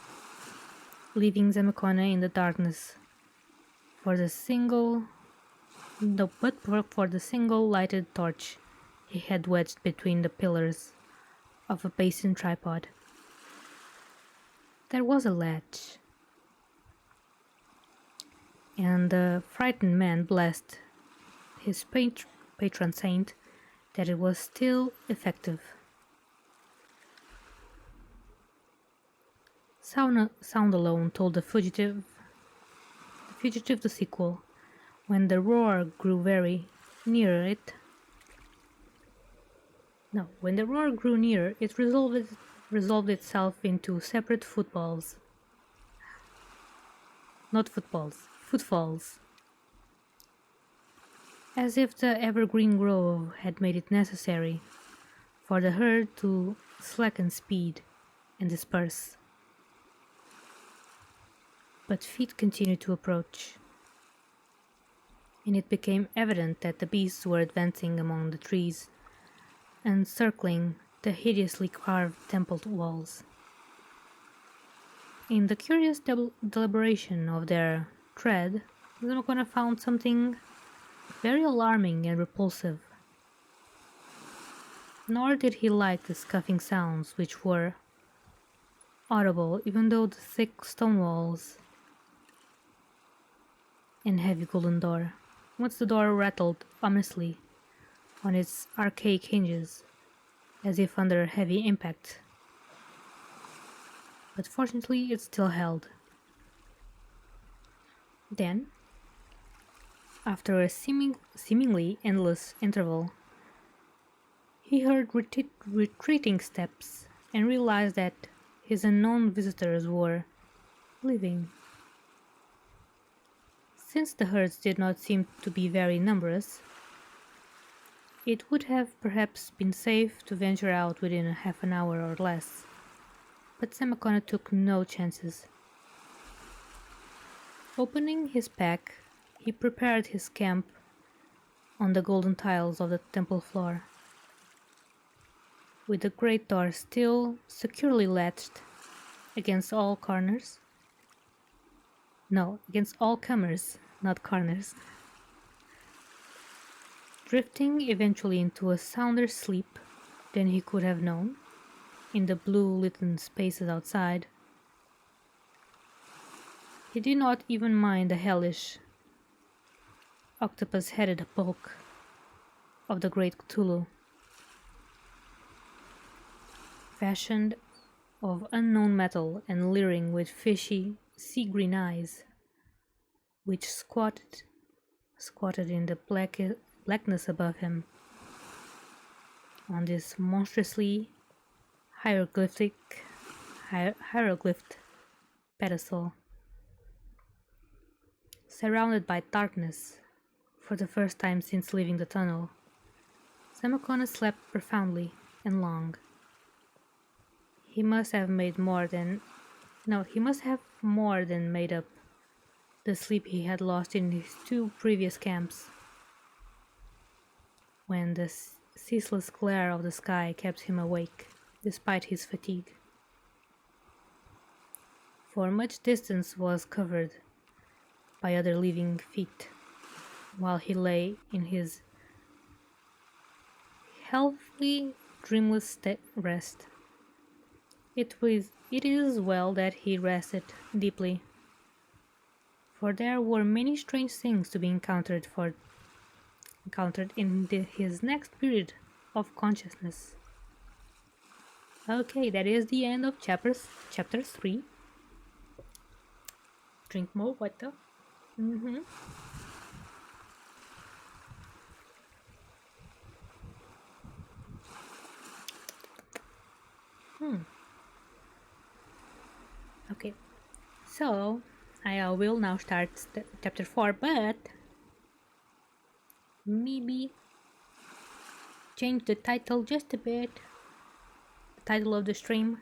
leaving Zamacona in the darkness for the single lighted torch he had wedged between the pillars of a basin tripod. There was a latch, and the frightened man blessed his patron saint that it was still effective. Sound alone told the fugitive the sequel. When the roar grew near, it resolved itself into separate footfalls. As if the evergreen grove had made it necessary for the herd to slacken speed and disperse. But feet continued to approach, and it became evident that the beasts were advancing among the trees, encircling the hideously carved temple walls. In the curious deliberation of their tread, Zamakona found something very alarming and repulsive. Nor did he like the scuffing sounds which were audible even though the thick stone walls and heavy golden door. Once the door rattled ominously on its archaic hinges, as if under heavy impact. But fortunately it still held. Then, after a seemingly endless interval, he heard retreating steps and realized that his unknown visitors were leaving. Since the herds did not seem to be very numerous, it would have perhaps been safe to venture out within a half an hour or less, but Zamakona took no chances. Opening his pack, he prepared his camp on the golden tiles of the temple floor. With the great door still securely latched against all corners. No, against all comers, not corners. Drifting eventually into a sounder sleep than he could have known in the blue-lit spaces outside. He did not even mind the hellish, octopus-headed bulk of the great Cthulhu, fashioned of unknown metal and leering with fishy, sea-green eyes, which squatted in the blackness above him, on this monstrously hieroglyphed pedestal. Surrounded by darkness, for the first time since leaving the tunnel, Zamakona slept profoundly and long. He must have more than made up the sleep he had lost in his 2 previous camps, when the ceaseless glare of the sky kept him awake despite his fatigue. For much distance was covered by other living feet, while he lay in his healthy, dreamless rest. It is well that he rested deeply, for there were many strange things to be encountered in his next period of consciousness. Okay, that is the end of chapter 3. Drink more water. Okay, so I will now start chapter 4, but maybe change the title just a bit. The title of the stream.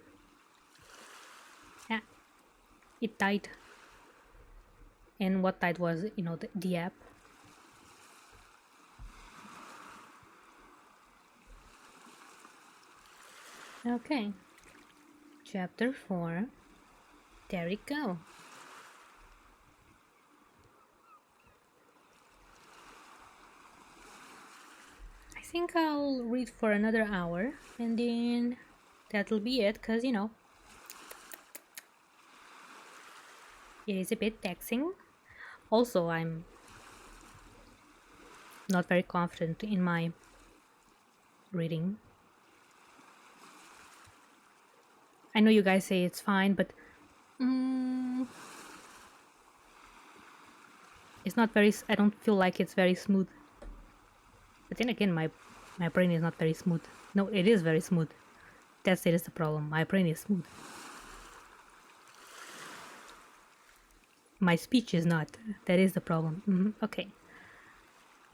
Yeah, it died. And what died was, the app. Okay, chapter 4. There we go. I think I'll read for another hour and then that'll be it, because it is a bit taxing. Also, I'm not very confident in my reading. I know you guys say it's fine, but it's not very. I don't feel like it's very smooth. But then again, my brain is not very smooth. No, it is very smooth. It is the problem. My brain is smooth. My speech is not. That is the problem. Okay.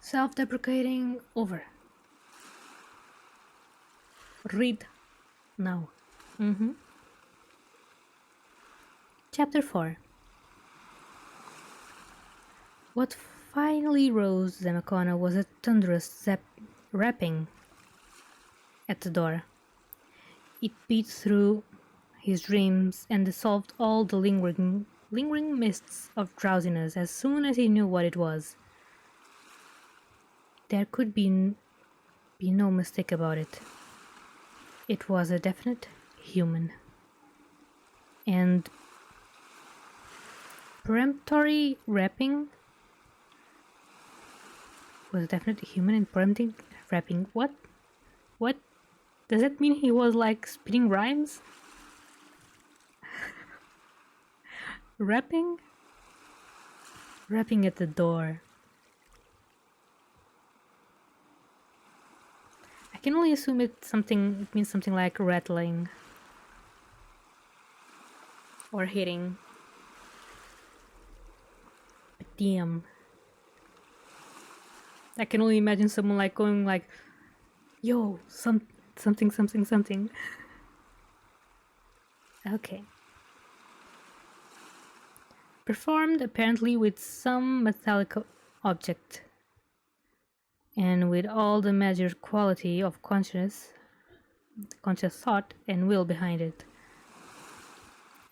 Self-deprecating over. Read now. Chapter 4. What finally rose Zemakona was a thunderous rapping at the door. It beat through his dreams and dissolved all the lingering mists of drowsiness as soon as he knew what it was. There could be no mistake about it. It was a definite human. And peremptory rapping was definitely human and peremptory rapping. What? What? Does that mean he was like spitting rhymes? Rapping? Rapping at the door. I can only assume it means something like rattling or hitting. But damn. I can only imagine someone like going like, yo, something. Okay. Performed apparently with some metallic object, and with all the measured quality of conscious thought and will behind it.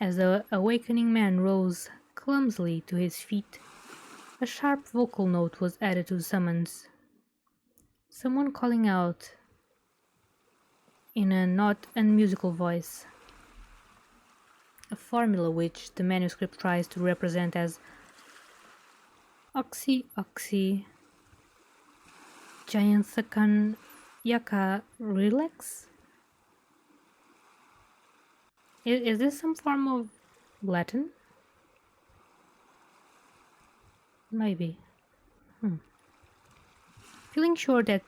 As the awakening man rose clumsily to his feet, a sharp vocal note was added to the summons. Someone calling out in a not unmusical voice, a formula which the manuscript tries to represent as Oxy Oxy Giantsakan Yaka Relax? Is this some form of Latin? Maybe. Feeling sure that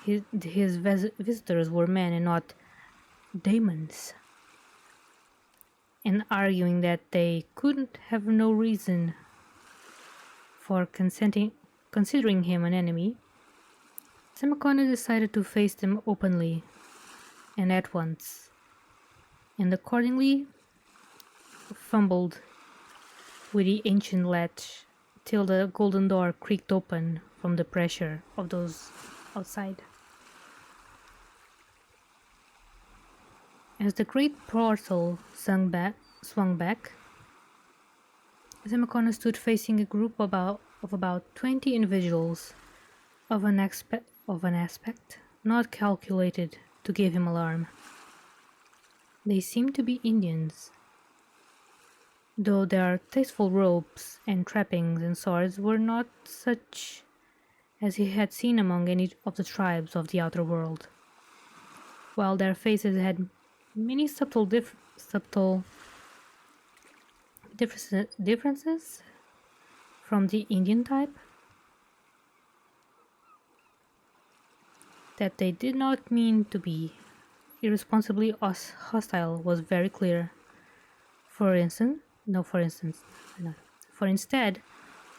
his visitors were men and not demons, and arguing that they couldn't have no reason for considering him an enemy, Semakona decided to face them openly and at once, and accordingly fumbled with the ancient latch till the golden door creaked open from the pressure of those outside. As the great portal swung back, Zemakona stood facing a group of about 20 individuals of an aspect not calculated to give him alarm. They seemed to be Indians, though their tasteful robes and trappings and swords were not such as he had seen among any of the tribes of the outer world, while their faces had many subtle differences from the Indian type. That they did not mean to be irresponsibly hostile was very clear. For instead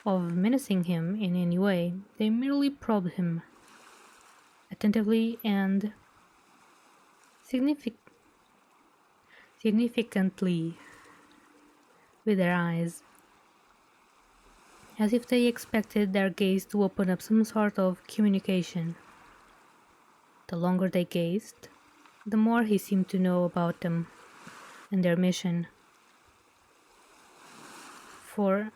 of menacing him in any way, they merely probed him attentively and significantly with their eyes, as if they expected their gaze to open up some sort of communication. The longer they gazed, the more he seemed to know about them and their mission. For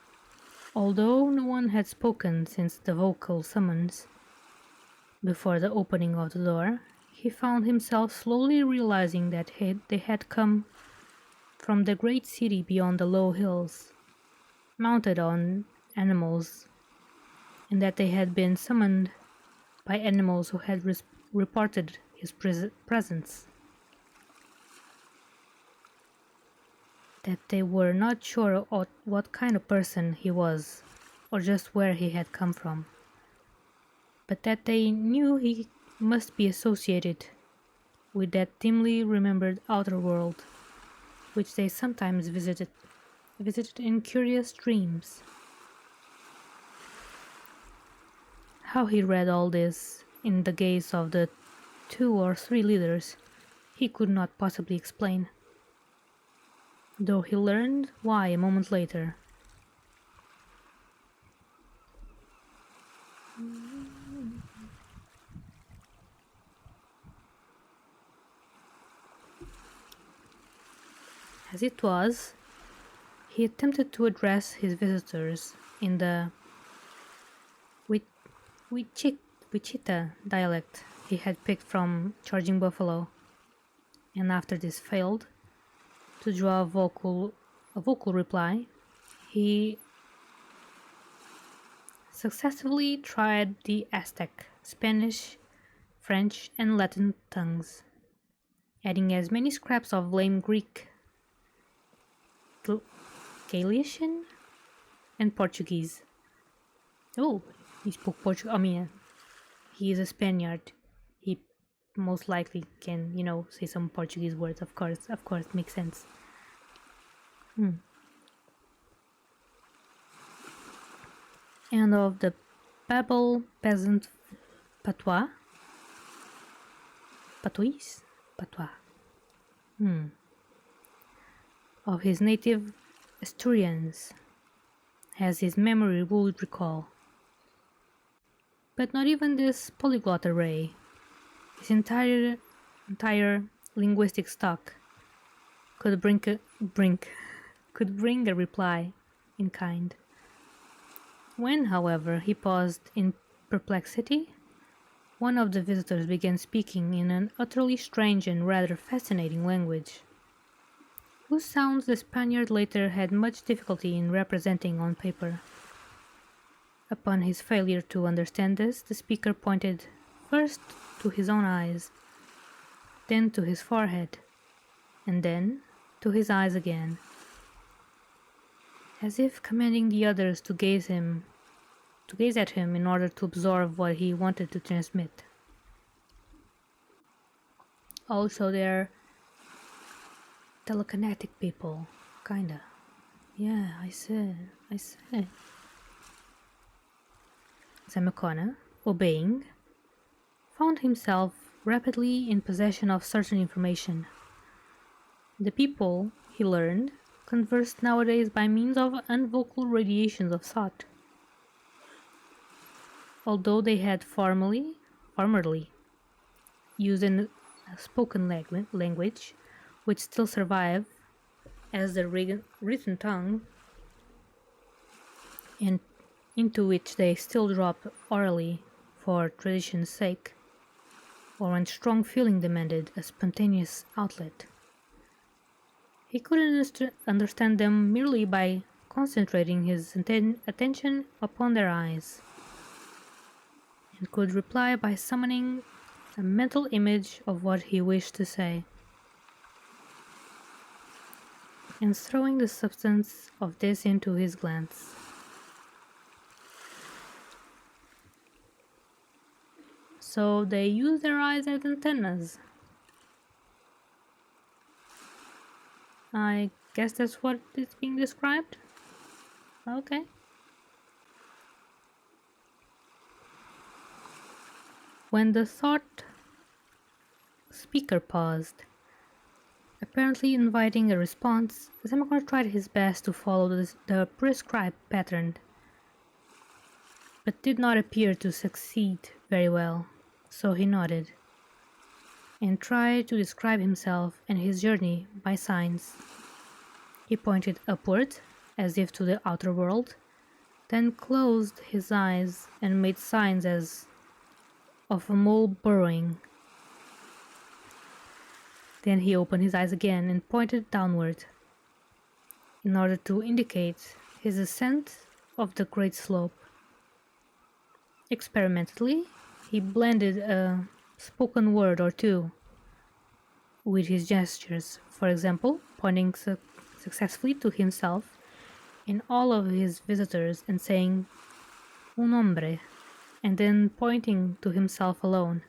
although no one had spoken since the vocal summons before the opening of the door, he found himself slowly realizing that they had come from the great city beyond the low hills, mounted on animals, and that they had been summoned by animals who had reported his presence. That they were not sure what kind of person he was, or just where he had come from, but that they knew he must be associated with that dimly remembered outer world, which they sometimes visited in curious dreams. How he read all this in the gaze of the 2 or 3 leaders, he could not possibly explain, though he learned why a moment later. As it was, he attempted to address his visitors in the Wichita dialect he had picked from Charging Buffalo, and after this failed to draw a vocal reply, he successfully tried the Aztec, Spanish, French, and Latin tongues, adding as many scraps of lame Greek, Galician, and Portuguese. Oh, he spoke Portuguese. I mean, he is a Spaniard. He most likely can, say some Portuguese words. Of course, makes sense. And of the Babel peasant patois, of his native Asturians, as his memory would recall. But not even this polyglot array, his entire linguistic stock, could bring a reply in kind. When, however, he paused in perplexity, one of the visitors began speaking in an utterly strange and rather fascinating language, whose sounds the Spaniard later had much difficulty in representing on paper. Upon his failure to understand this, the speaker pointed first to his own eyes, then to his forehead, and then to his eyes again, as if commanding the others to gaze at him in order to absorb what he wanted to transmit. Also, they're telekinetic people, kinda. Yeah, I said. Zamacona, obeying, found himself rapidly in possession of certain information. The people, he learned, conversed nowadays by means of unvocal radiations of thought, although they had formerly used a spoken language which still survive as the written tongue, and into which they still drop orally for tradition's sake, or when strong feeling demanded a spontaneous outlet. He could understand them merely by concentrating his attention upon their eyes, and could reply by summoning a mental image of what he wished to say, and throwing the substance of this into his glance. So they use their eyes as antennas. I guess that's what is being described? Okay. When the thought speaker paused, apparently inviting a response, Zamacona tried his best to follow the prescribed pattern, but did not appear to succeed very well, so he nodded and tried to describe himself and his journey by signs. He pointed upward, as if to the outer world, then closed his eyes and made signs as of a mole burrowing. Then he opened his eyes again and pointed downward, in order to indicate his ascent of the great slope. Experimentally, he blended a spoken word or two with his gestures, for example, pointing successfully to himself and all of his visitors and saying un hombre, and then pointing to himself alone,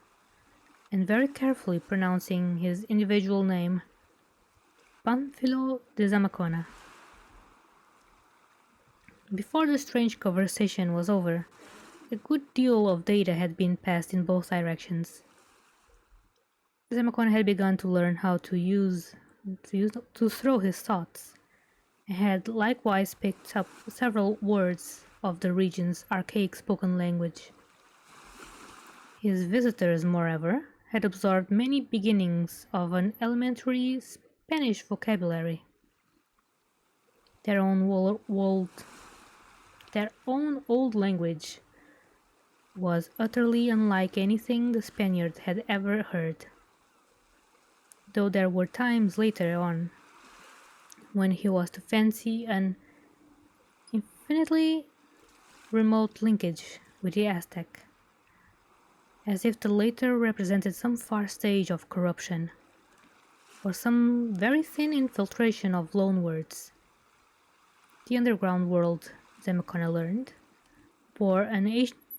and very carefully pronouncing his individual name, Pánfilo de Zamacona. Before the strange conversation was over, a good deal of data had been passed in both directions. Zamacona had begun to learn how to throw his thoughts, and had likewise picked up several words of the region's archaic spoken language. His visitors, moreover, had absorbed many beginnings of an elementary Spanish vocabulary. Their own their own old language was utterly unlike anything the Spaniard had ever heard. Though there were times later on when he was to fancy an infinitely remote linkage with the Aztec, as if the latter represented some far stage of corruption, or some very thin infiltration of loanwords. The underground world, Zemacona learned, bore an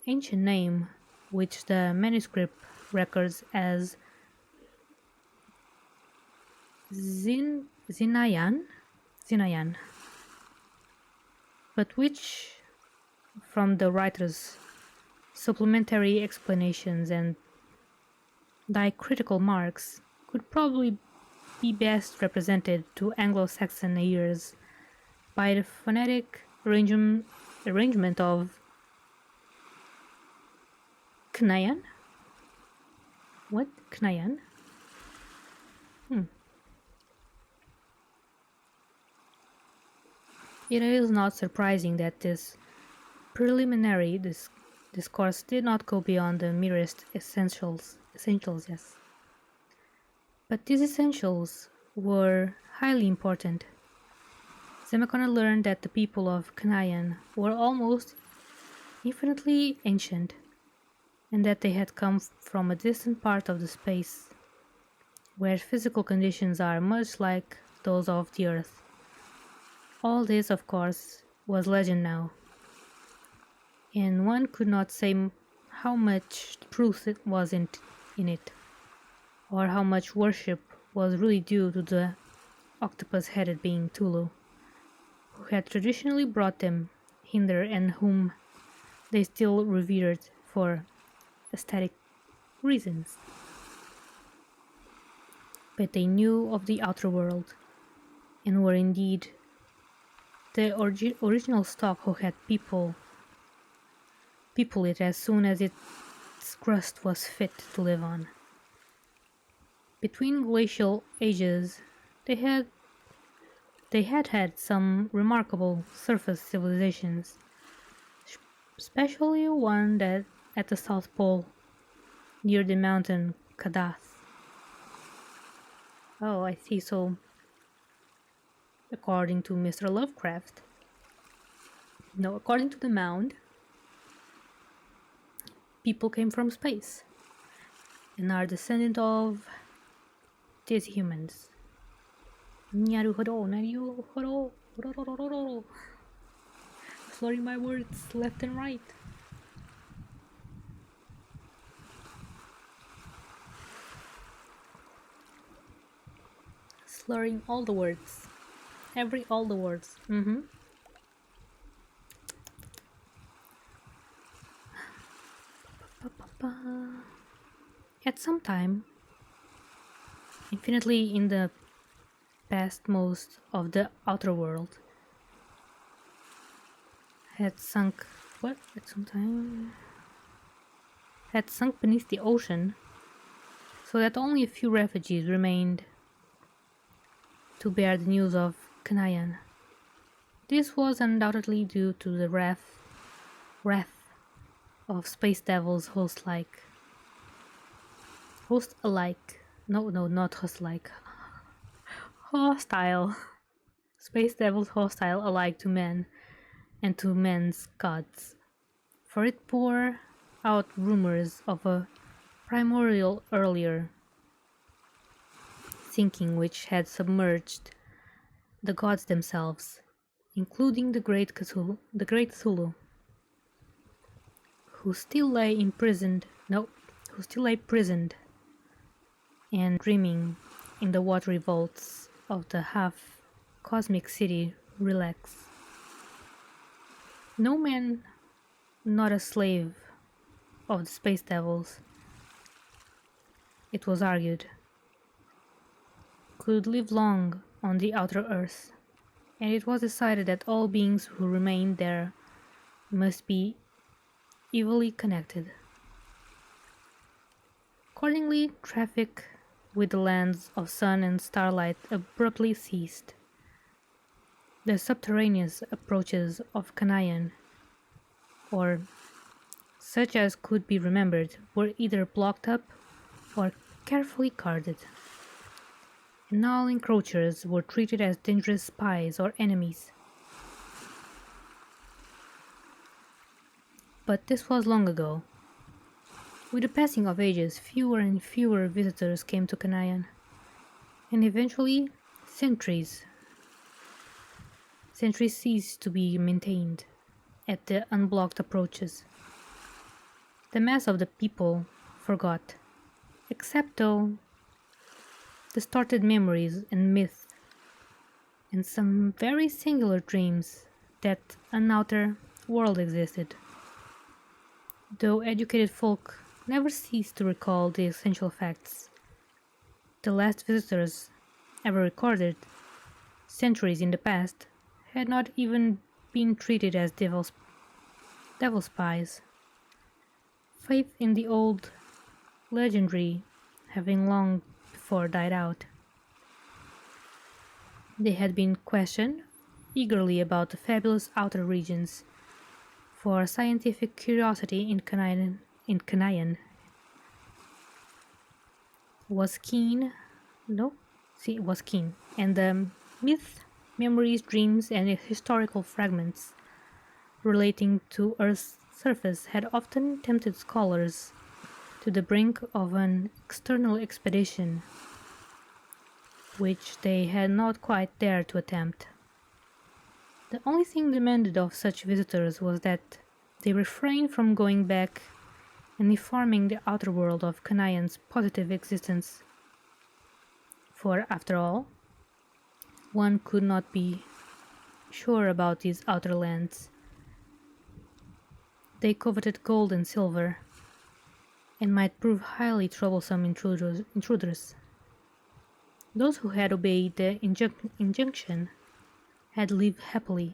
ancient name which the manuscript records as Zinayan, but which, from the writer's supplementary explanations and diacritical marks, could probably be best represented to Anglo-Saxon ears by the phonetic arrangement of Knayan? What? Knayan? It is not surprising that this preliminary discourse did not go beyond the merest essentials, yes. But these essentials were highly important. Zemacona learned that the people of Knayan were almost infinitely ancient, and that they had come from a distant part of the space, where physical conditions are much like those of the Earth. All this, of course, was legend now, and one could not say how much truth it was in it, or how much worship was really due to the octopus-headed being Tulu, who had traditionally brought them hither and whom they still revered for aesthetic reasons. But they knew of the outer world, and were indeed the original stock who had people it as soon as its crust was fit to live on. Between glacial ages, they had had some remarkable surface civilizations, especially one that at the South Pole, near the mountain Kadath. Oh, I see. So, according to Mr. Lovecraft, no, according to the Mound, people came from space and are descendant of these humans. Slurring my words left and right. Slurring all the words. All the words. At some time, infinitely in the past, most of the outer world had sunk. What? At some time, had sunk beneath the ocean, so that only a few refugees remained to bear the news of Kanayan. This was undoubtedly due to the wrath of space devils hostile space devils hostile alike to men and to men's gods, for it bore out rumors of a primordial earlier thinking which had submerged the gods themselves, including the great Cthulhu, who still lay imprisoned and dreaming in the watery vaults of the half-cosmic city Relax. No man, not a slave of the space devils, it was argued, could live long on the outer earth, and it was decided that all beings who remained there must be evilly connected. Accordingly, traffic with the lands of sun and starlight abruptly ceased, The subterraneous approaches of Canaan, or such as could be remembered, were either blocked up or carefully guarded, and all encroachers were treated as dangerous spies or enemies. But this was long ago. With the passing of ages, fewer and fewer visitors came to Canaan, and eventually sentries ceased to be maintained at the unblocked approaches. The mass of the people forgot, except though distorted memories and myths, and some very singular dreams that an outer world existed. Though educated folk never ceased to recall the essential facts, the last visitors ever recorded, centuries in the past, had not even been treated as devil spies. Faith in the old legendary having long before died out. They had been questioned eagerly about the fabulous outer regions, for scientific curiosity in Canaan was keen. No, see, it was keen, and the myths, memories, dreams, and historical fragments relating to Earth's surface had often tempted scholars to the brink of an external expedition which they had not quite dared to attempt. The only thing demanded of such visitors was that they refrain from going back and informing the outer world of Canaan's positive existence. For, after all, one could not be sure about these outer lands. They coveted gold and silver, and might prove highly troublesome intruders. Those who had obeyed the injunction had lived happily,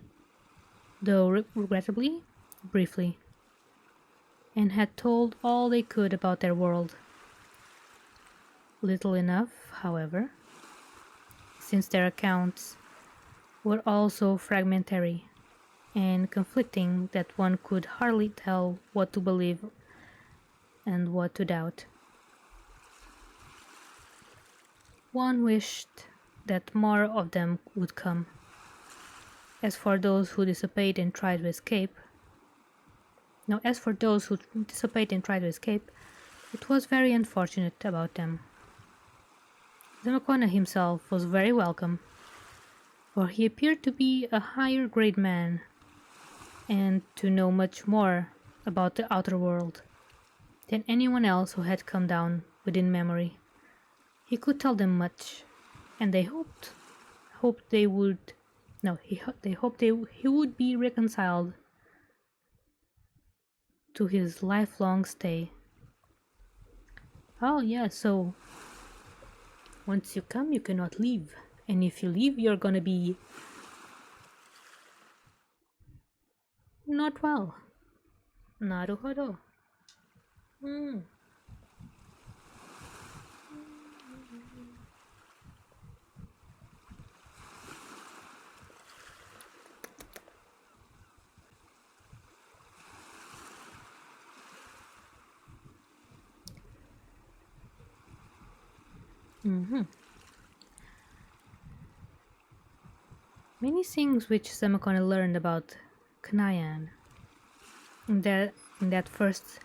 though regrettably briefly, and had told all they could about their world. Little enough, however, since their accounts were all so fragmentary and conflicting that one could hardly tell what to believe and what to doubt. One wished that more of them would come. As for those who dissipate and try to escape, it was very unfortunate about them. Zamacona himself was very welcome, for he appeared to be a higher grade man, and to know much more about the outer world than anyone else who had come down within memory. He could tell them much, and they hoped they would. No, they hoped he would be reconciled to his lifelong stay. Oh yeah, so once you come, you cannot leave, and if you leave, you're gonna be not well. Naruhodo. Hmm. Mm-hmm. Many things which Zamacona learned about Canaan in that first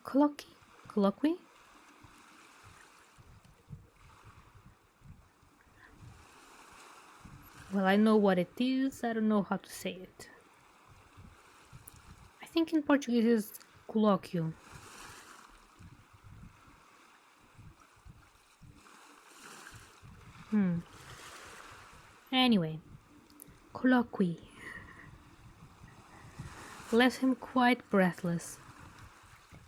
colloquy. Well, I know what it is, I don't know how to say it. I think in Portuguese it's colloquio. Anyway, colloquy left him quite breathless.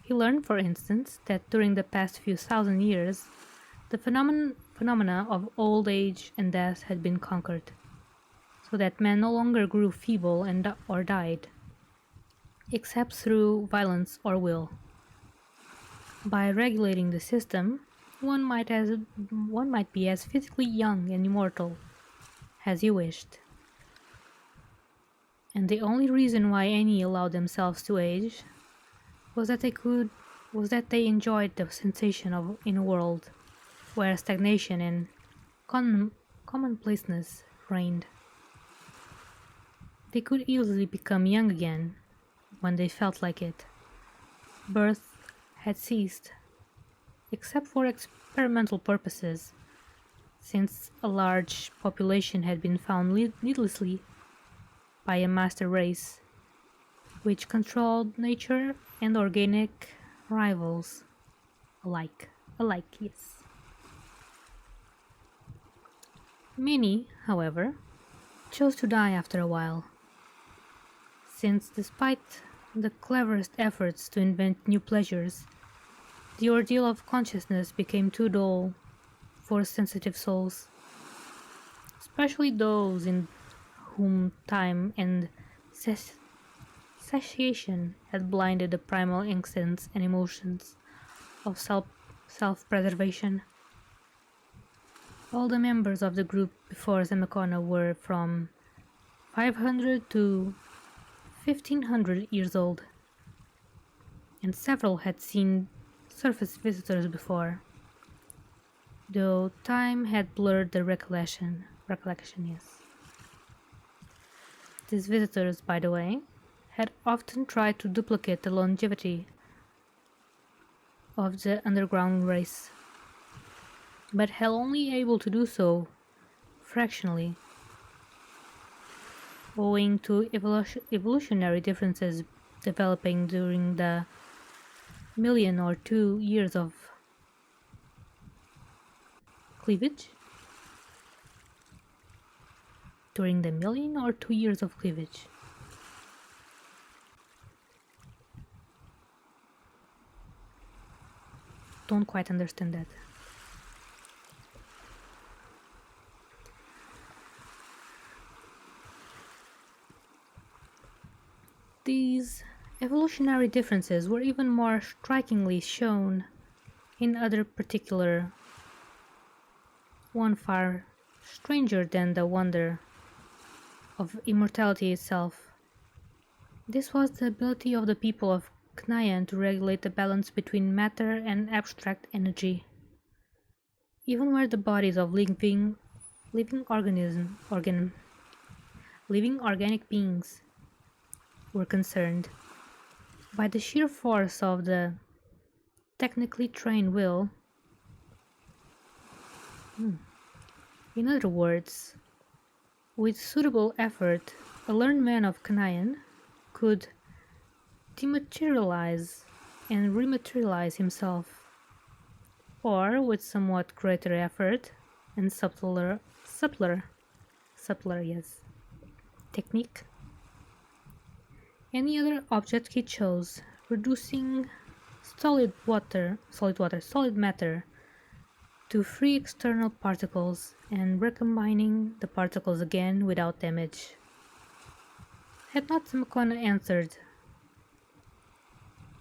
He learned, for instance, that during the past few thousand years, the phenomena of old age and death had been conquered, so that man no longer grew feeble or died, except through violence or will. By regulating the system, one might be as physically young and immortal as he wished. And the only reason why any allowed themselves to age was that they enjoyed the sensation of in a world where stagnation and commonplaceness reigned. They could easily become young again when they felt like it. Birth had ceased, except for experimental purposes, since a large population had been found needlessly by a master race, which controlled nature and organic rivals alike. Yes. Many, however, chose to die after a while, since despite the cleverest efforts to invent new pleasures, the ordeal of consciousness became too dull for sensitive souls, especially those in whom time and satiation had blinded the primal instincts and emotions of self-preservation. All the members of the group before Zemekona were from 500 to 1500 years old, and several had seen surface visitors before, though time had blurred the recollection, yes. These visitors, by the way, had often tried to duplicate the longevity of the underground race, but had only able to do so fractionally, owing to evolutionary differences developing during the million or 2 years of cleavage. During the million or 2 years of cleavage. Don't quite understand that. These evolutionary differences were even more strikingly shown in other particular, one far stranger than the wonder of immortality itself. This was the ability of the people of Knyan to regulate the balance between matter and abstract energy, even where the bodies of living organic beings were concerned. By the sheer force of the technically trained will, in other words, with suitable effort, a learned man of Knyan could dematerialize and rematerialize himself, or with somewhat greater effort and subtler technique, any other object he chose, reducing solid matter to free external particles and recombining the particles again without damage. Had not Zemekona answered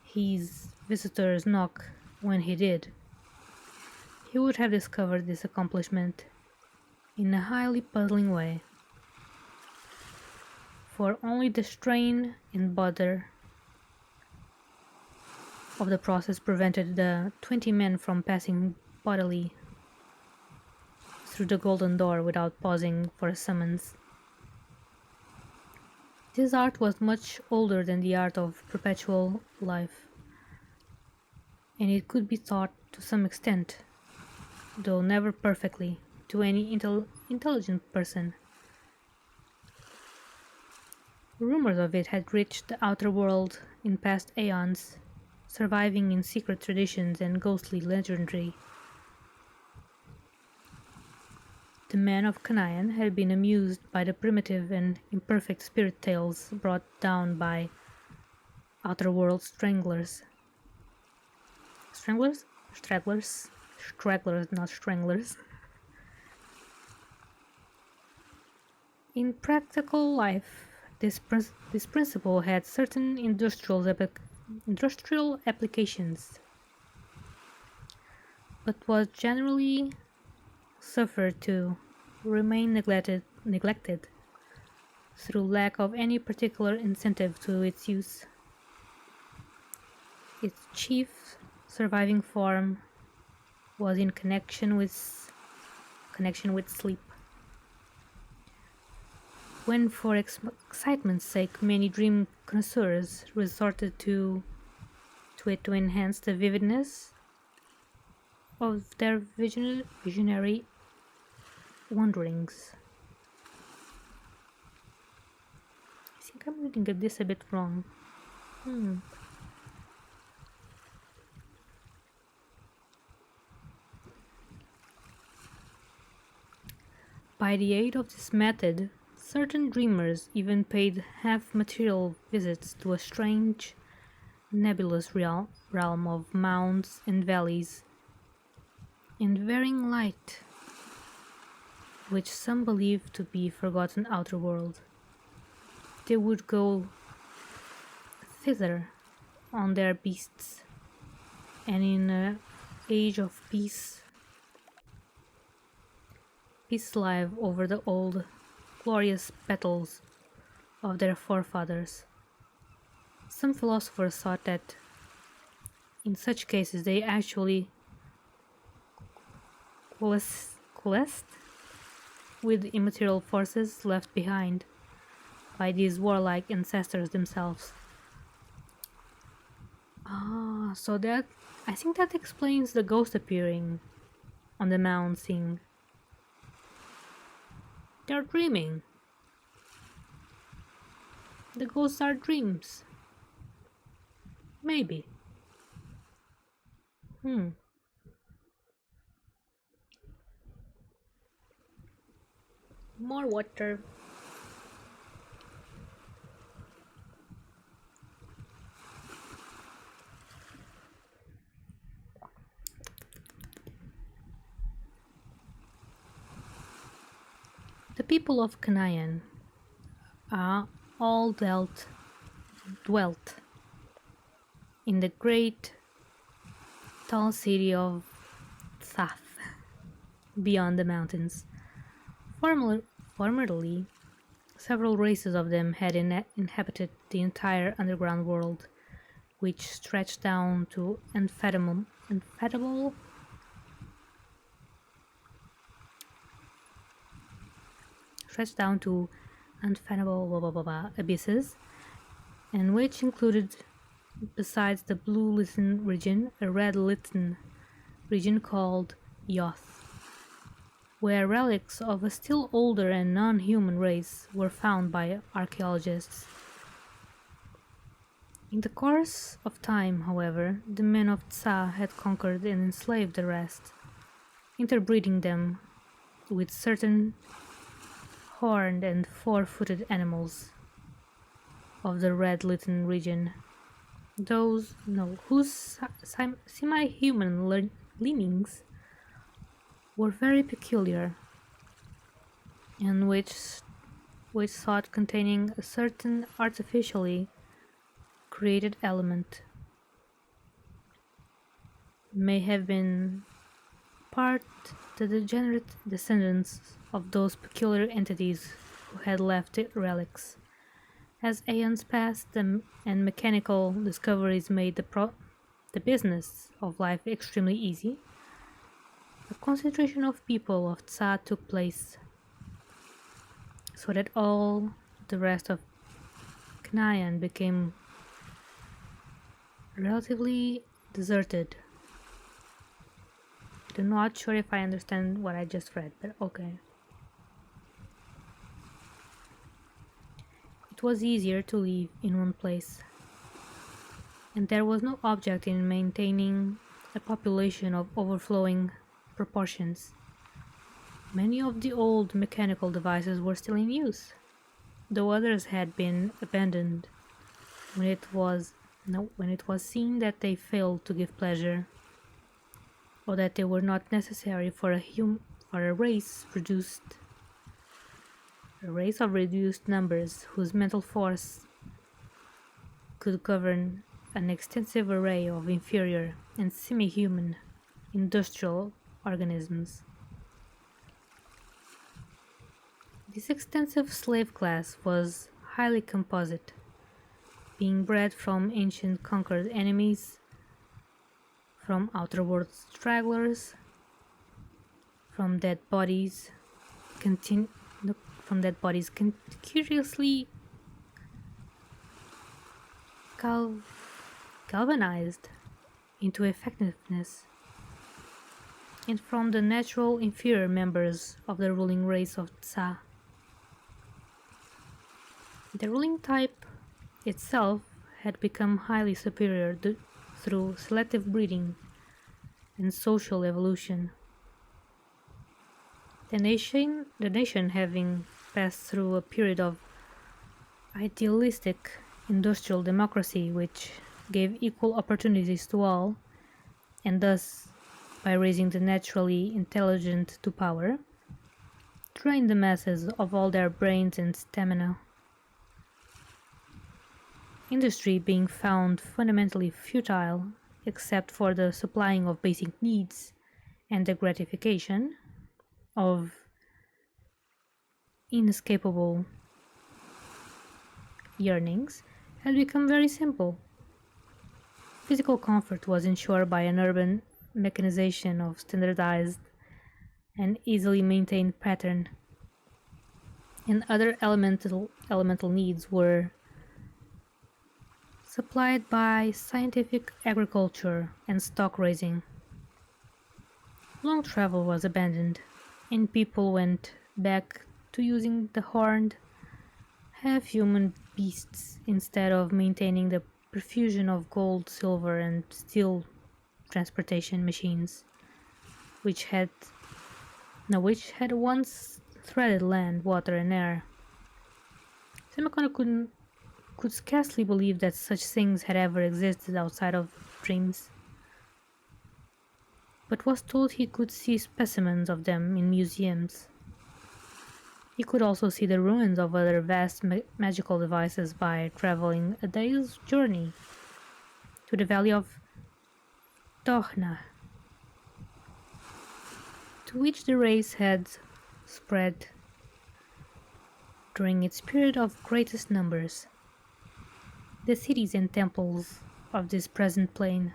his visitor's knock when he did, he would have discovered this accomplishment in a highly puzzling way, for only the strain and bother of the process prevented the 20 men from passing bodily through the golden door without pausing for a summons. This art was much older than the art of perpetual life, and it could be taught to some extent, though never perfectly, to any intelligent person. Rumors of it had reached the outer world in past aeons, surviving in secret traditions and ghostly legendary. The men of Knyan had been amused by the primitive and imperfect spirit tales brought down by outer-world stranglers. Stranglers? Stragglers, not stranglers. In practical life, this principle had certain industrial applications, but was generally suffered to remain neglected neglected through lack of any particular incentive to its use. Its chief surviving form was in connection with sleep. When, for excitement's sake, many dream connoisseurs resorted to it to enhance the vividness of their visionary wanderings. I think I'm reading this a bit wrong. By the aid of this method, certain dreamers even paid half-material visits to a strange, nebulous realm of mounds and valleys in varying light, which some believed to be forgotten outer world. They would go thither on their beasts, and in an age of peace live over the old glorious battles of their forefathers. Some philosophers thought that in such cases they actually coalesced with immaterial forces left behind by these warlike ancestors themselves. So that, I think that explains the ghost appearing on the mound thing. They're dreaming. The ghosts are dreams. Maybe. More water. The people of Canaan all dwelt in the great tall city of Thath beyond the mountains. Formerly, several races of them had inhabited the entire underground world, which stretched down to unfathomable abysses, and which included, besides the blue Lytton region, a red Lytton region called Yoth, where relics of a still older and non-human race were found by archaeologists. In the course of time, however, the men of Tsa had conquered and enslaved the rest, interbreeding them with certain horned and four-footed animals of the red Lytton region, whose semi-human leanings were very peculiar, and which thought containing a certain artificially created element may have been part the degenerate descendants of those peculiar entities who had left the relics. As aeons passed and mechanical discoveries made the business of life extremely easy, a concentration of people of Tsa took place, so that all the rest of Canaan became relatively deserted. I'm not sure if I understand what I just read, but okay. It was easier to live in one place, and there was no object in maintaining a population of overflowing proportions. Many of the old mechanical devices were still in use, though others had been abandoned when it was seen that they failed to give pleasure, or that they were not necessary for a race of reduced numbers whose mental force could govern an extensive array of inferior and semi-human industrial organisms. This extensive slave class was highly composite, being bred from ancient conquered enemies, from outerworld stragglers, from dead bodies, contin- no, from dead bodies curiously gal- galvanized into effectiveness, and from the natural inferior members of the ruling race of Tsa. The ruling type itself had become highly superior through selective breeding and social evolution. The nation having passed through a period of idealistic industrial democracy which gave equal opportunities to all, and thus, by raising the naturally intelligent to power, drained the masses of all their brains and stamina. Industry being found fundamentally futile except for the supplying of basic needs and the gratification of inescapable yearnings, had become very simple. Physical comfort was ensured by an urban mechanization of standardized and easily maintained pattern, and other elemental needs were supplied by scientific agriculture and stock raising. Long travel was abandoned, and people went back to using the horned, half-human beasts instead of maintaining the profusion of gold, silver, and steel transportation machines, which had once threaded land, water, and air. Semakona could scarcely believe that such things had ever existed outside of dreams, but was told he could see specimens of them in museums. He could also see the ruins of other vast magical devices by traveling a day's journey to the valley of Tohna, to which the race had spread during its period of greatest numbers. The cities and temples of this present plane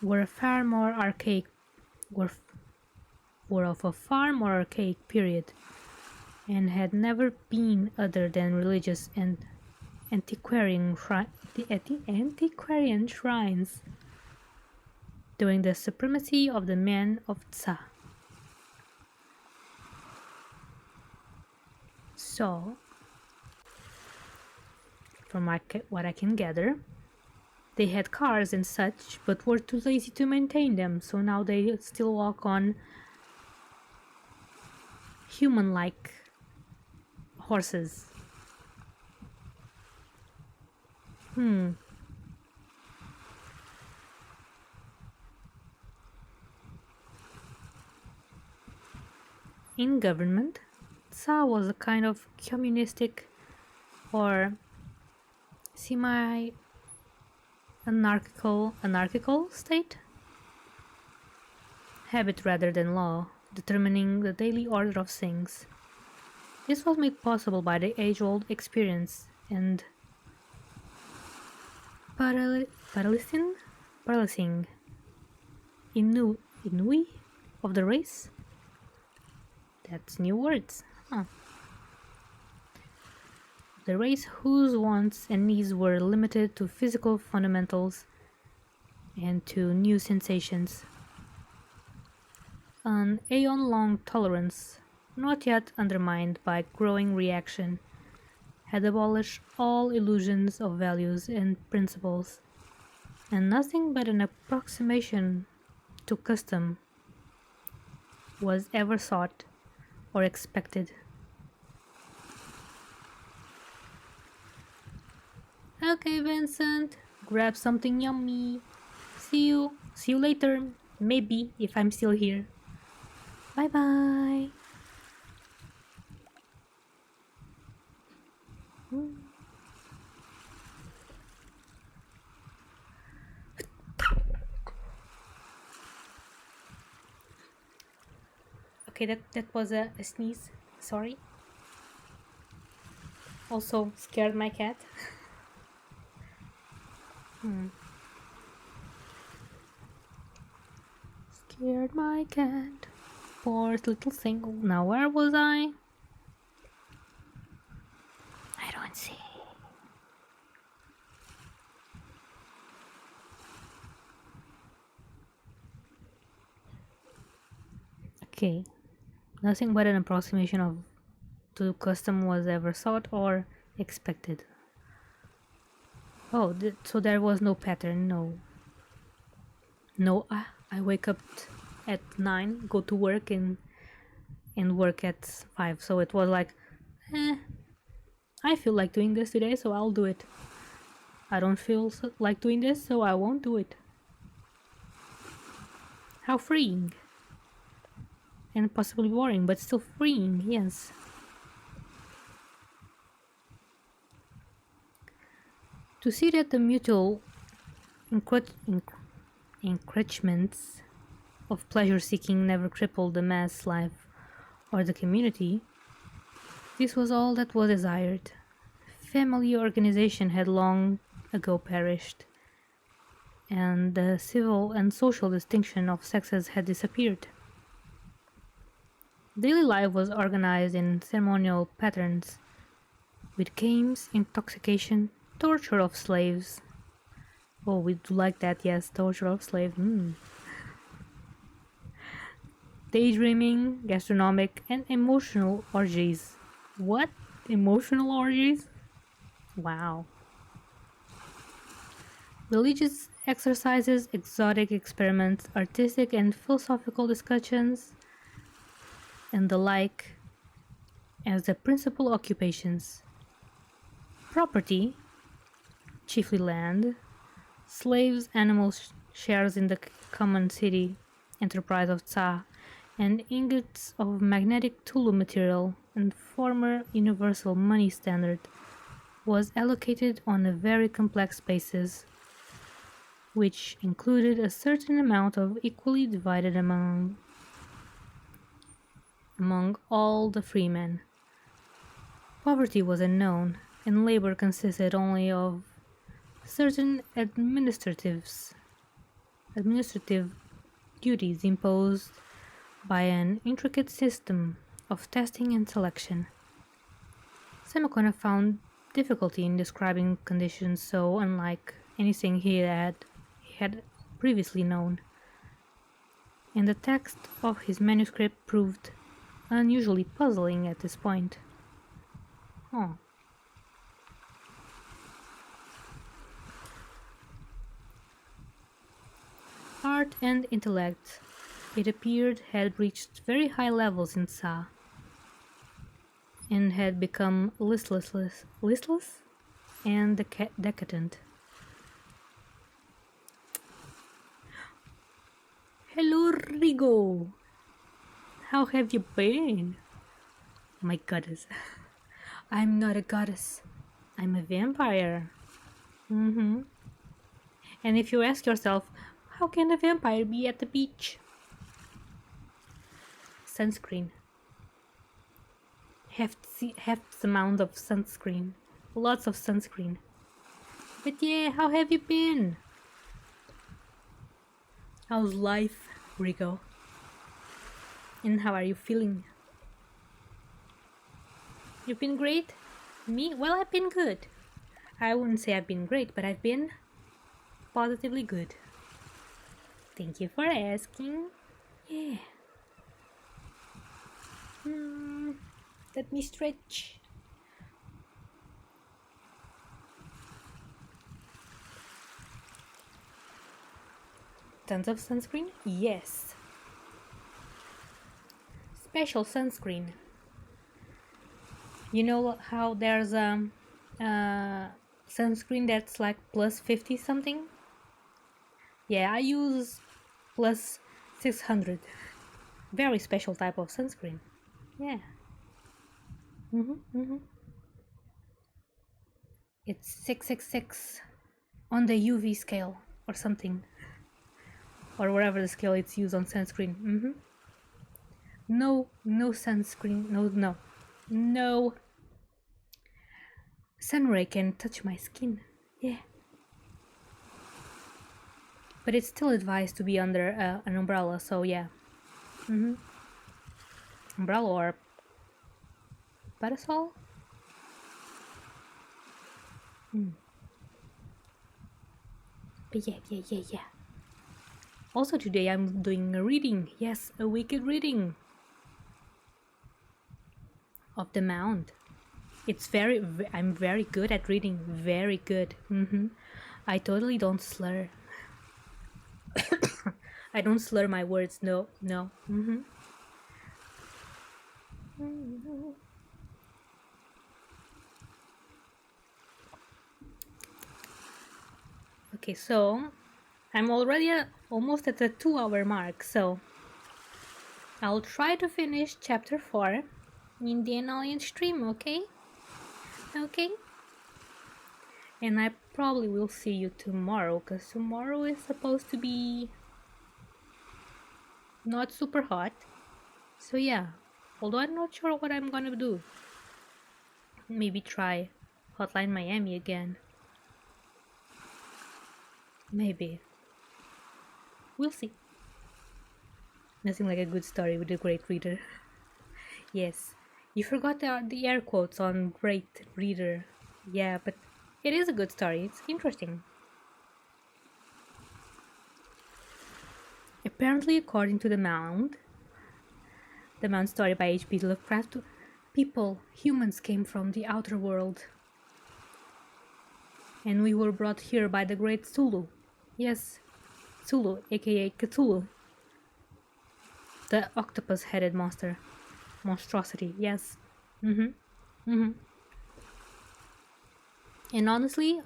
were far more archaic were of a far more archaic period, and had never been other than religious and antiquarian shrines during the supremacy of the men of Tsa. So, from what I can gather, they had cars and such, but were too lazy to maintain them, so now they still walk on human-like horses. In government, Tsa was a kind of communistic or semi-anarchical state, habit rather than law, determining the daily order of things. This was made possible by the age-old experience and paralyzing Inui of the race. That's new words. The race whose wants and needs were limited to physical fundamentals and to new sensations. An aeon-long tolerance, not yet undermined by growing reaction, had abolished all illusions of values and principles, and nothing but an approximation to custom was ever sought or expected. Okay, Vincent, grab something yummy. See you later, maybe, if I'm still here. Bye bye. Okay, that was a sneeze. Sorry. Also scared my cat. Scared my cat. Poor little single. Now where was I? I don't see. Okay. Nothing but an approximation of the custom was ever sought or expected. Oh, so there was no pattern, no. No, I wake up at 9, go to work and work at 5. So it was like, I feel like doing this today, so I'll do it. I don't feel like doing this, so I won't do it. How freeing. And possibly boring, but still freeing, yes. To see that the mutual encroachments of pleasure-seeking never crippled the mass life or the community, this was all that was desired. Family organization had long ago perished, and the civil and social distinction of sexes had disappeared. Daily life was organized in ceremonial patterns, with games, intoxication, torture of slaves. Oh, we do like that, yes, torture of slaves. Daydreaming, gastronomic, and emotional orgies. What? Emotional orgies? Wow. Religious exercises, exotic experiments, artistic and philosophical discussions, and the like as the principal occupations. Property, chiefly land, slaves, animals, shares in the common city enterprise of Tsa, and ingots of magnetic Tulu material and former universal money standard was allocated on a very complex basis, which included a certain amount of equally divided among all the freemen. Poverty was unknown, and labor consisted only of certain administrative duties imposed by an intricate system of testing and selection. Semakona found difficulty in describing conditions so unlike anything he had previously known, and the text of his manuscript proved unusually puzzling at this point. Art and intellect, it appeared, had reached very high levels in Sa, and had become listless and decadent. Hello, Rigo! How have you been? My goddess. I'm not a goddess. I'm a vampire. And if you ask yourself, how can a vampire be at the beach? Sunscreen. Hefts amount of sunscreen. Lots of sunscreen. But yeah, how have you been? How's life, Rico? And how are you feeling? You've been great? Me? Well, I've been good. I wouldn't say I've been great, but I've been positively good. Thank you for asking. Yeah. Let me stretch. Tons of sunscreen? Yes. Special sunscreen. You know how there's a sunscreen that's like plus 50 something? Yeah, I use plus 600. Very special type of sunscreen. Yeah. It's 666 on the UV scale or something. Or whatever the scale it's used on sunscreen. No sunscreen. No. No. Sunray can touch my skin. Yeah. But it's still advised to be under an umbrella, so yeah. Umbrella or parasol? But yeah. Also today I'm doing a reading. Yes, a wicked reading of the Mound. It's I'm very good at reading. Very good. I totally don't slur. I don't slur my words. No. Okay, so I'm already almost at the 2-hour mark, so I'll try to finish chapter 4 in the annoying stream, okay? Okay? And I probably will see you tomorrow, because tomorrow is supposed to be not super hot. So yeah, although I'm not sure what I'm gonna do. Maybe try Hotline Miami again. Maybe. We'll see. Nothing like a good story with a great reader. Yes, you forgot the air quotes on great reader. Yeah, but it is a good story. It's interesting. Apparently, according to the Mound story by H.P. Lovecraft, humans came from the outer world. And we were brought here by the great Cthulhu. Yes, Cthulhu, aka Cthulhu. The octopus-headed monstrosity, yes. And honestly,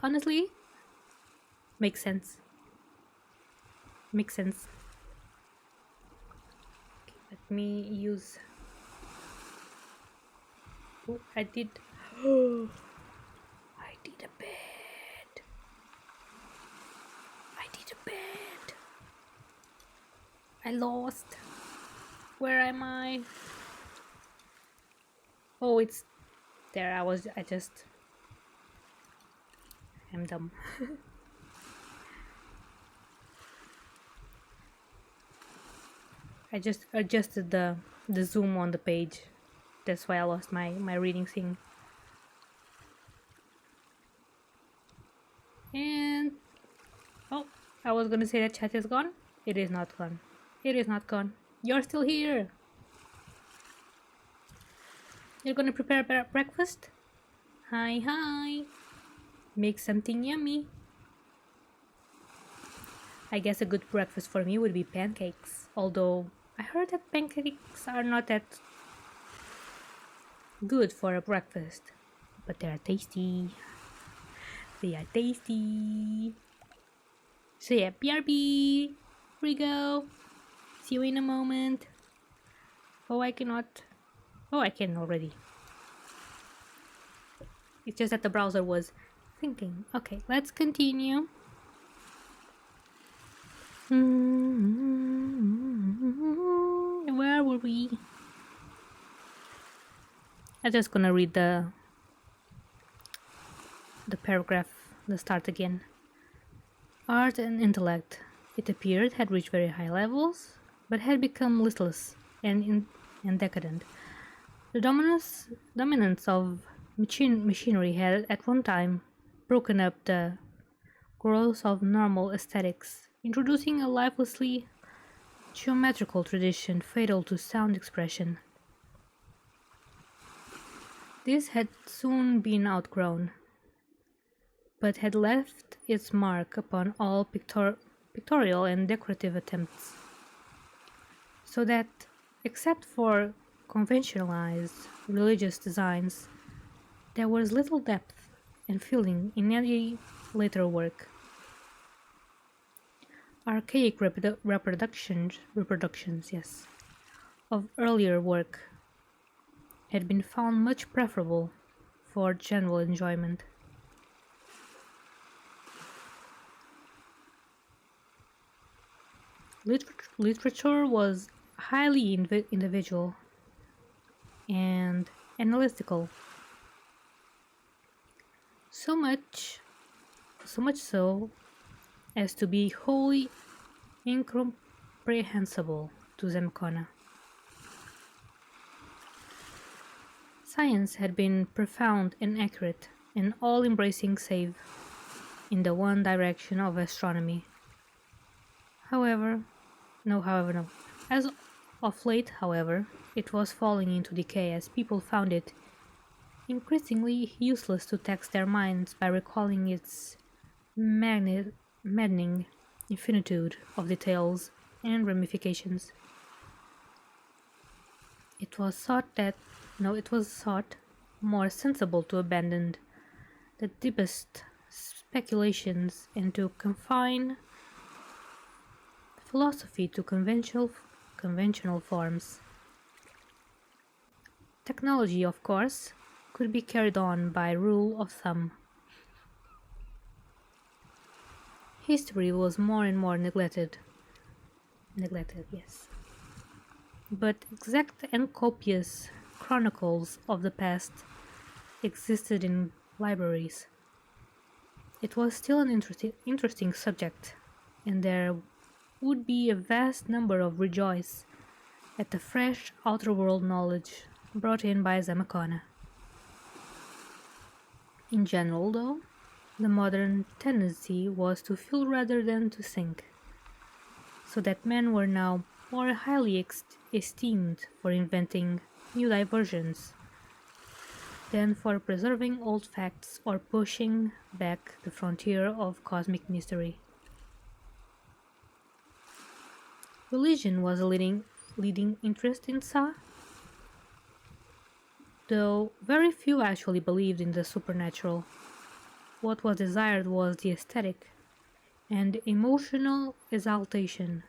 makes sense. Okay, let me use. Oh, I did a bed. I lost. Where am I? Oh, it's there. I'm dumb. I just adjusted the zoom on the page. That's why I lost my reading thing. And oh, I was gonna say that chat is gone. It is not gone. You're still here. You're gonna prepare breakfast? Hi. Make something yummy. I guess a good breakfast for me would be pancakes. Although I heard that pancakes are not that good for a breakfast. But they are tasty. So yeah, BRB. Here we go. See you in a moment. Oh, I cannot. Oh, I can already. It's just that the browser was thinking. Okay, let's continue. Where were we? I'm just gonna read the paragraph, the start again. Art and intellect, it appeared, had reached very high levels, but had become listless and decadent. The dominance of machinery had at one time broken up the growth of normal aesthetics, introducing a lifelessly geometrical tradition fatal to sound expression. This had soon been outgrown, but had left its mark upon all pictorial and decorative attempts, so that, except for conventionalized religious designs, there was little depth and feeling in any later work. Archaic reproductions, yes, of earlier work had been found much preferable for general enjoyment. Literature was highly individual and analytical. So much, so much so as to be wholly incomprehensible to Zemkona. Science had been profound and accurate and all-embracing save in the one direction of astronomy. However, no. As of late, however, it was falling into decay as people found it increasingly useless to tax their minds by recalling its maddening infinitude of details and ramifications. It was thought more sensible to abandon the deepest speculations and to confine philosophy to conventional forms. Technology, of course, could be carried on by rule of thumb. History was more and more neglected. Neglected, yes. But exact and copious chronicles of the past existed in libraries. It was still an interesting subject, and there would be a vast number of rejoice at the fresh outer world knowledge brought in by Zamacona. In general, though, the modern tendency was to feel rather than to think, so that men were now more highly esteemed for inventing new diversions than for preserving old facts or pushing back the frontier of cosmic mystery. Religion was a leading interest in Sa, though very few actually believed in the supernatural. What was desired was the aesthetic and emotional exaltation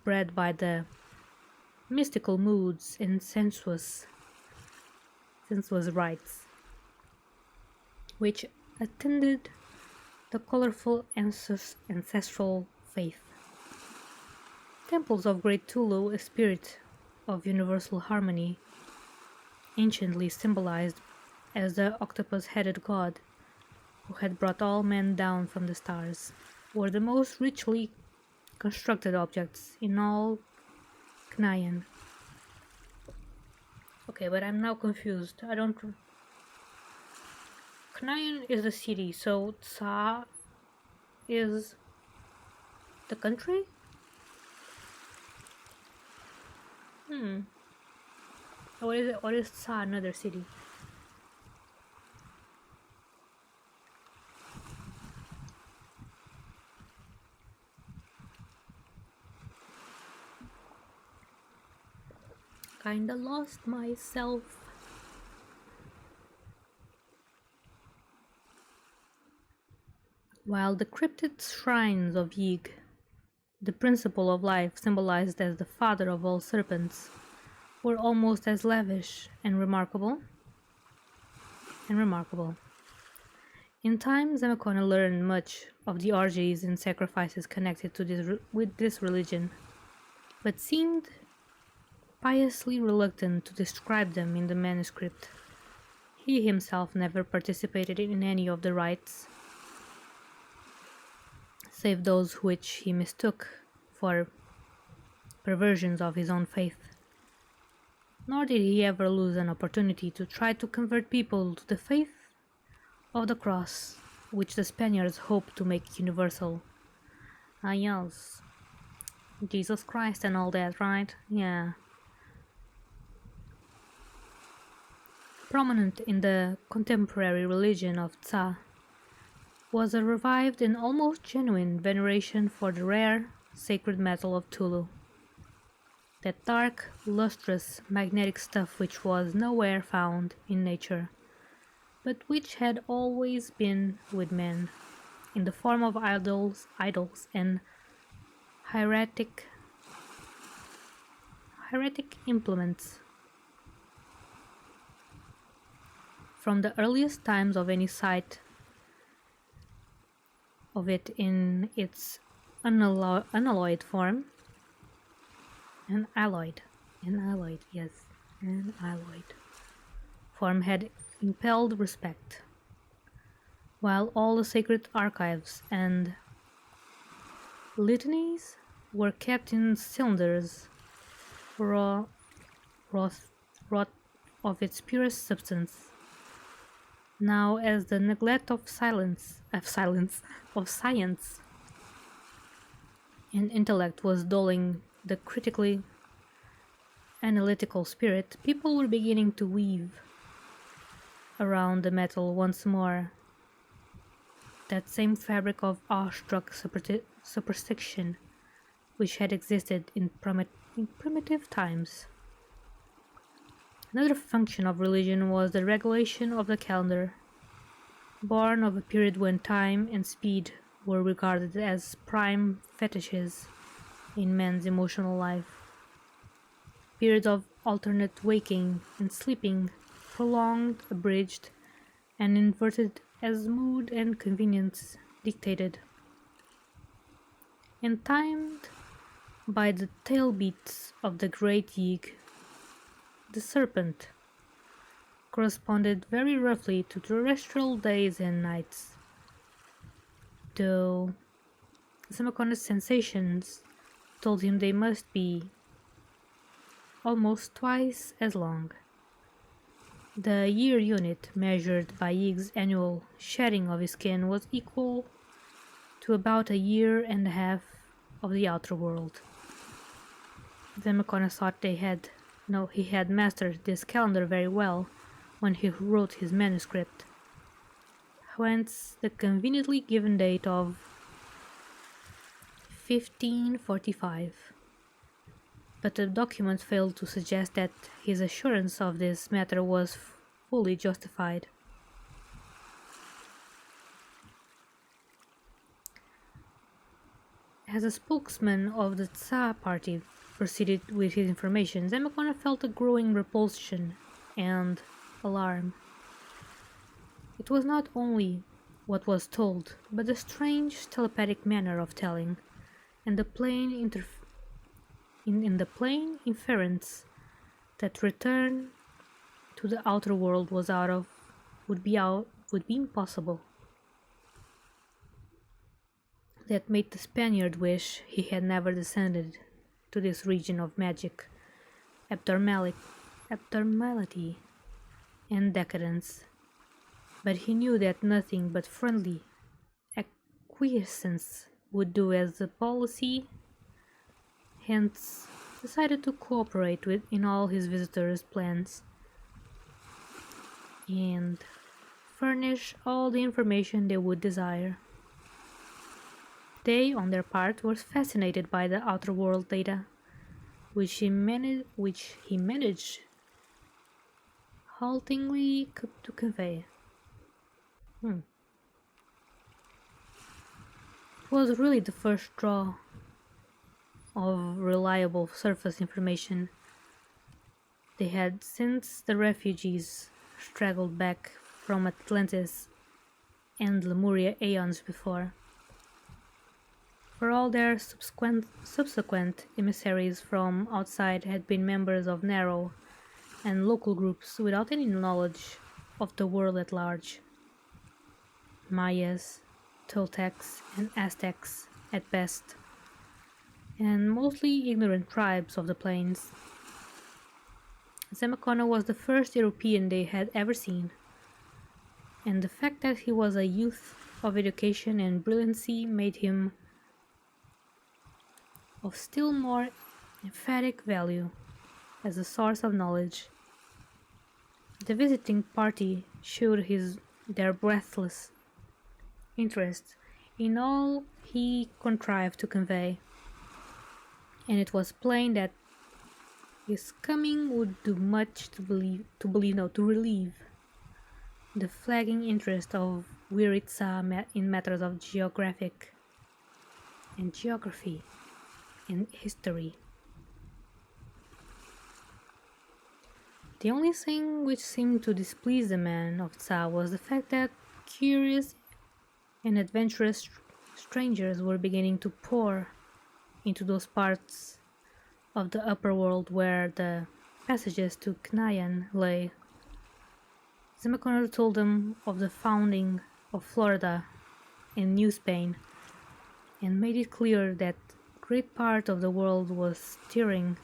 bred by the mystical moods and sensuous rites which attended the colorful ancestral faith. Temples of Great Tulu, a spirit of universal harmony, anciently symbolized as the octopus-headed god who had brought all men down from the stars, were the most richly constructed objects in all Knayan. Okay, but I'm now confused. Knayan is the city, so Tsa is the country? What is it? What is Tsa, another city? Kinda lost myself. While the cryptid shrines of Yig, the principle of life symbolized as the father of all serpents, were almost as lavish and remarkable. In time, Zamacona learned much of the orgies and sacrifices connected to with this religion, but seemed piously reluctant to describe them in the manuscript. He himself never participated in any of the rites, save those which he mistook for perversions of his own faith. Nor did he ever lose an opportunity to try to convert people to the faith of the cross, which the Spaniards hoped to make universal. Ah, yes. Jesus Christ and all that, right? Yeah. Prominent in the contemporary religion of Tsa was a revived and almost genuine veneration for the rare sacred metal of Tulu. That dark, lustrous, magnetic stuff which was nowhere found in nature, but which had always been with men, in the form of idols and hieratic implements. From the earliest times of any sight of it in its unalloyed form, yes, and alloyed form had impelled respect, while all the sacred archives and litanies were kept in cylinders, raw, wrought, wrought of its purest substance. Now, as the neglect of science and intellect was dulling the critically analytical spirit, people were beginning to weave around the metal once more that same fabric of awestruck superstition which had existed in primitive times. Another function of religion was the regulation of the calendar, born of a period when time and speed were regarded as prime fetishes in man's emotional life. Periods of alternate waking and sleeping, prolonged, abridged, and inverted as mood and convenience dictated, and timed by the tail beats of the great Yig, the serpent, corresponded very roughly to terrestrial days and nights, though Samakona's sensations told him they must be almost twice as long. The year unit measured by Yig's annual shedding of his skin was equal to about a year and a half of the outer world. Zamakona thought he had mastered this calendar very well when he wrote his manuscript, whence the conveniently given date of 1545. But the document failed to suggest that his assurance of this matter was fully justified. As a spokesman of the Tsa party proceeded with his information, Zamakona felt a growing repulsion and alarm. It was not only what was told, but the strange telepathic manner of telling, and the plain in the plain inference that return to the outer world would be impossible. That made the Spaniard wish he had never descended to this region of magic, abnormality, and decadence. But he knew that nothing but friendly acquiescence would do as the policy, hence decided to cooperate in all his visitors' plans and furnish all the information they would desire. They, on their part, were fascinated by the outer world data, which he managed haltingly to convey. It was really the first draw of reliable surface information they had since the refugees straggled back from Atlantis and Lemuria aeons before. For all their subsequent emissaries from outside had been members of narrow and local groups without any knowledge of the world at large. Mayas, Toltecs, and Aztecs at best, and mostly ignorant tribes of the plains. Zamakona was the first European they had ever seen, and the fact that he was a youth of education and brilliancy made him of still more emphatic value as a source of knowledge. The visiting party showed their breathless interest in all he contrived to convey, and it was plain that his coming would do much to relieve the flagging interest of weary Tsa in matters of geography and history. The only thing which seemed to displease the man of Tsa was the fact that curious and adventurous strangers were beginning to pour into those parts of the upper world where the passages to Knayan lay. Zimmerconner told them of the founding of Florida and New Spain, and made it clear that great part of the world was stirring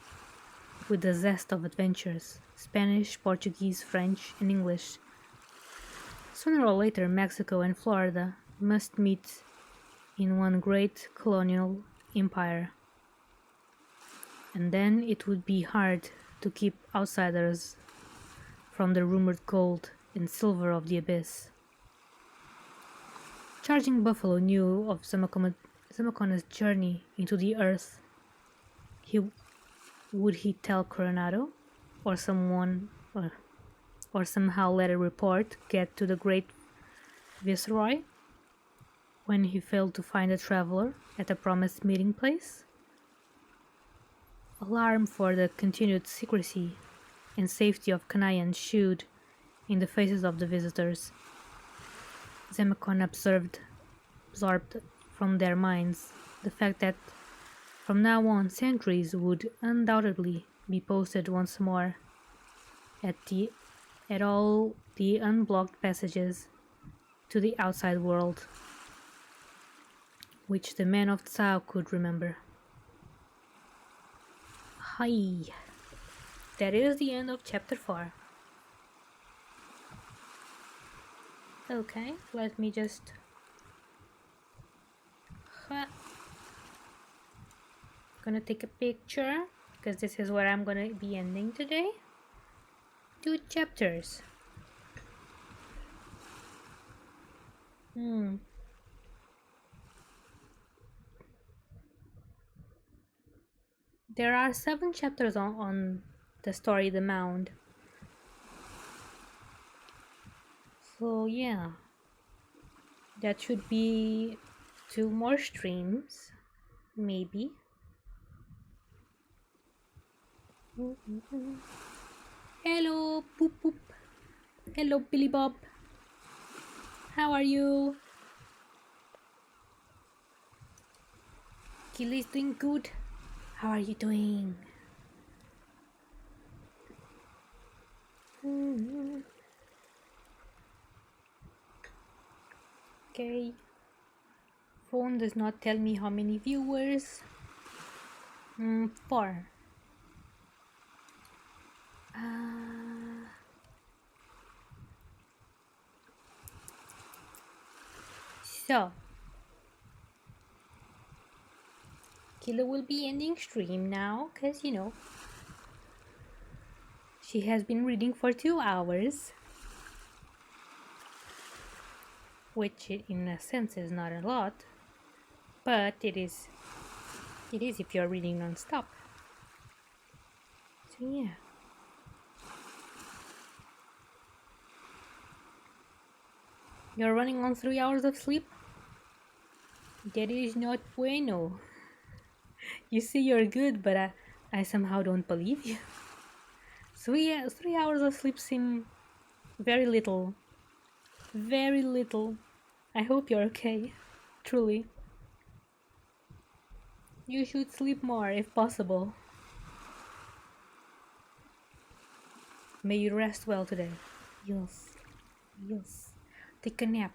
with the zest of adventures, Spanish, Portuguese, French, and English. Sooner or later, Mexico and Florida must meet in one great colonial empire, and then it would be hard to keep outsiders from the rumored gold and silver of the abyss. Charging Buffalo knew of Zamacona's journey into the earth. Would he tell Coronado, or or somehow let a report get to the great viceroy when he failed to find a traveler at the promised meeting place? Alarm for the continued secrecy and safety of Kanayan showed in the faces of the visitors. Zemacon absorbed from their minds the fact that from now on sentries would undoubtedly be posted once more at all the unblocked passages to the outside world, which the men of Tsao could remember. Hi, that is the end of chapter 4. Okay, let me just gonna take a picture because this is where I'm gonna be ending today. 2 chapters. There are 7 chapters on the story The Mound. So yeah, that should be 2 more streams, maybe. Hello, Poop Poop. Hello, Billy Bob. How are you? Kylla is doing good. How are you doing? Okay. Phone does not tell me how many viewers. 4. So Kylla will be ending stream now because she has been reading for 2 hours, which in a sense is not a lot, but it is if you're reading non-stop. So yeah. You're running on 3 hours of sleep? That is not bueno. You say you're good, but I somehow don't believe you. So yeah, 3 hours of sleep seem very little. Very little. I hope you're okay. Truly. You should sleep more if possible. May you rest well today. Yes. Yes. Take a nap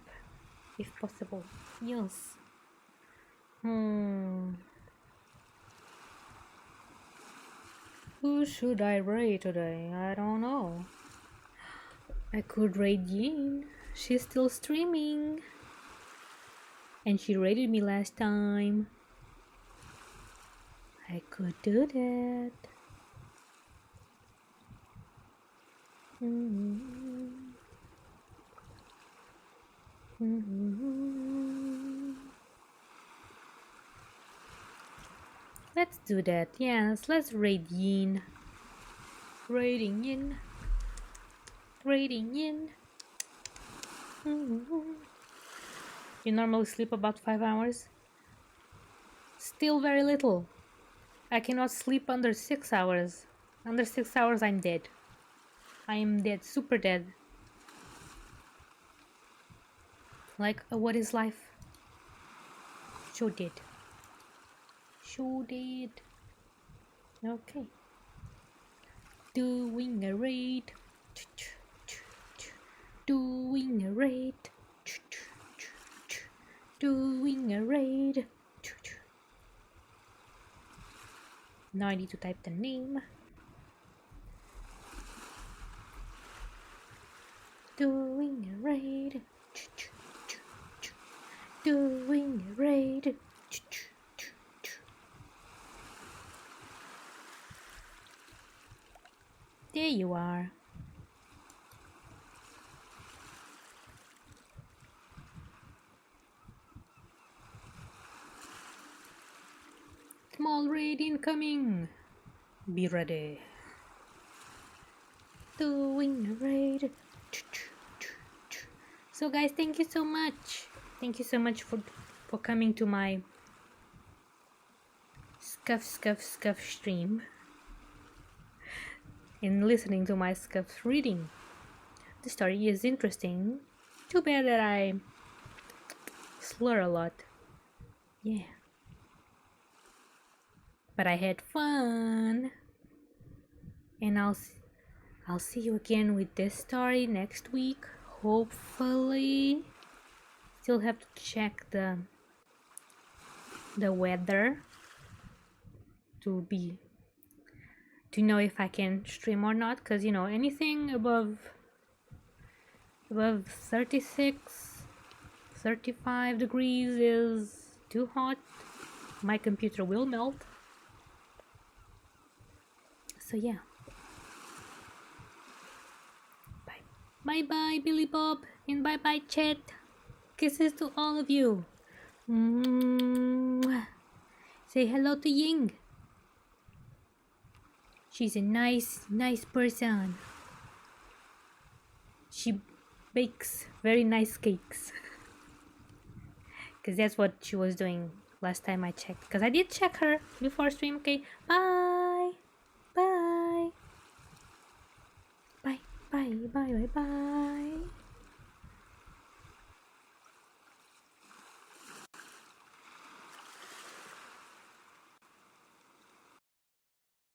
if possible. Yes. Who should I raid today? I don't know. I could raid Yin. She's still streaming. And she raided me last time. I could do that. Let's do that. Yes, let's raid Yin. Raiding Yin. Raiding Yin. You normally sleep about 5 hours? Still very little. I cannot sleep under 6 hours. Under 6 hours I'm dead. I am dead, super dead. Like, what is life? So dead. So dead. Okay. Doing a raid. Doing a raid. Doing a raid. Now I need to type the name. Doing a raid. Doing a raid. There you are. Small raid incoming. Be ready. Doing a raid. So guys, thank you so much. Thank you so much for coming to my scuff stream and listening to my scuff reading. The story is interesting. Too bad that I slur a lot. Yeah. But I had fun. And I'll see you again with this story next week. Hopefully. Still have to check the weather to know if I can stream or not, because you know, anything above 36 35 degrees is too hot. My computer will melt. So yeah. Bye bye Billy Bob, and bye bye chat. Kisses to all of you. Mwah. Say hello to Ying. She's a nice person. She bakes very nice cakes. Because that's what she was doing last time I checked. Because I did check her before stream. Okay, bye. Bye. Bye. Bye. Bye. Bye. Bye.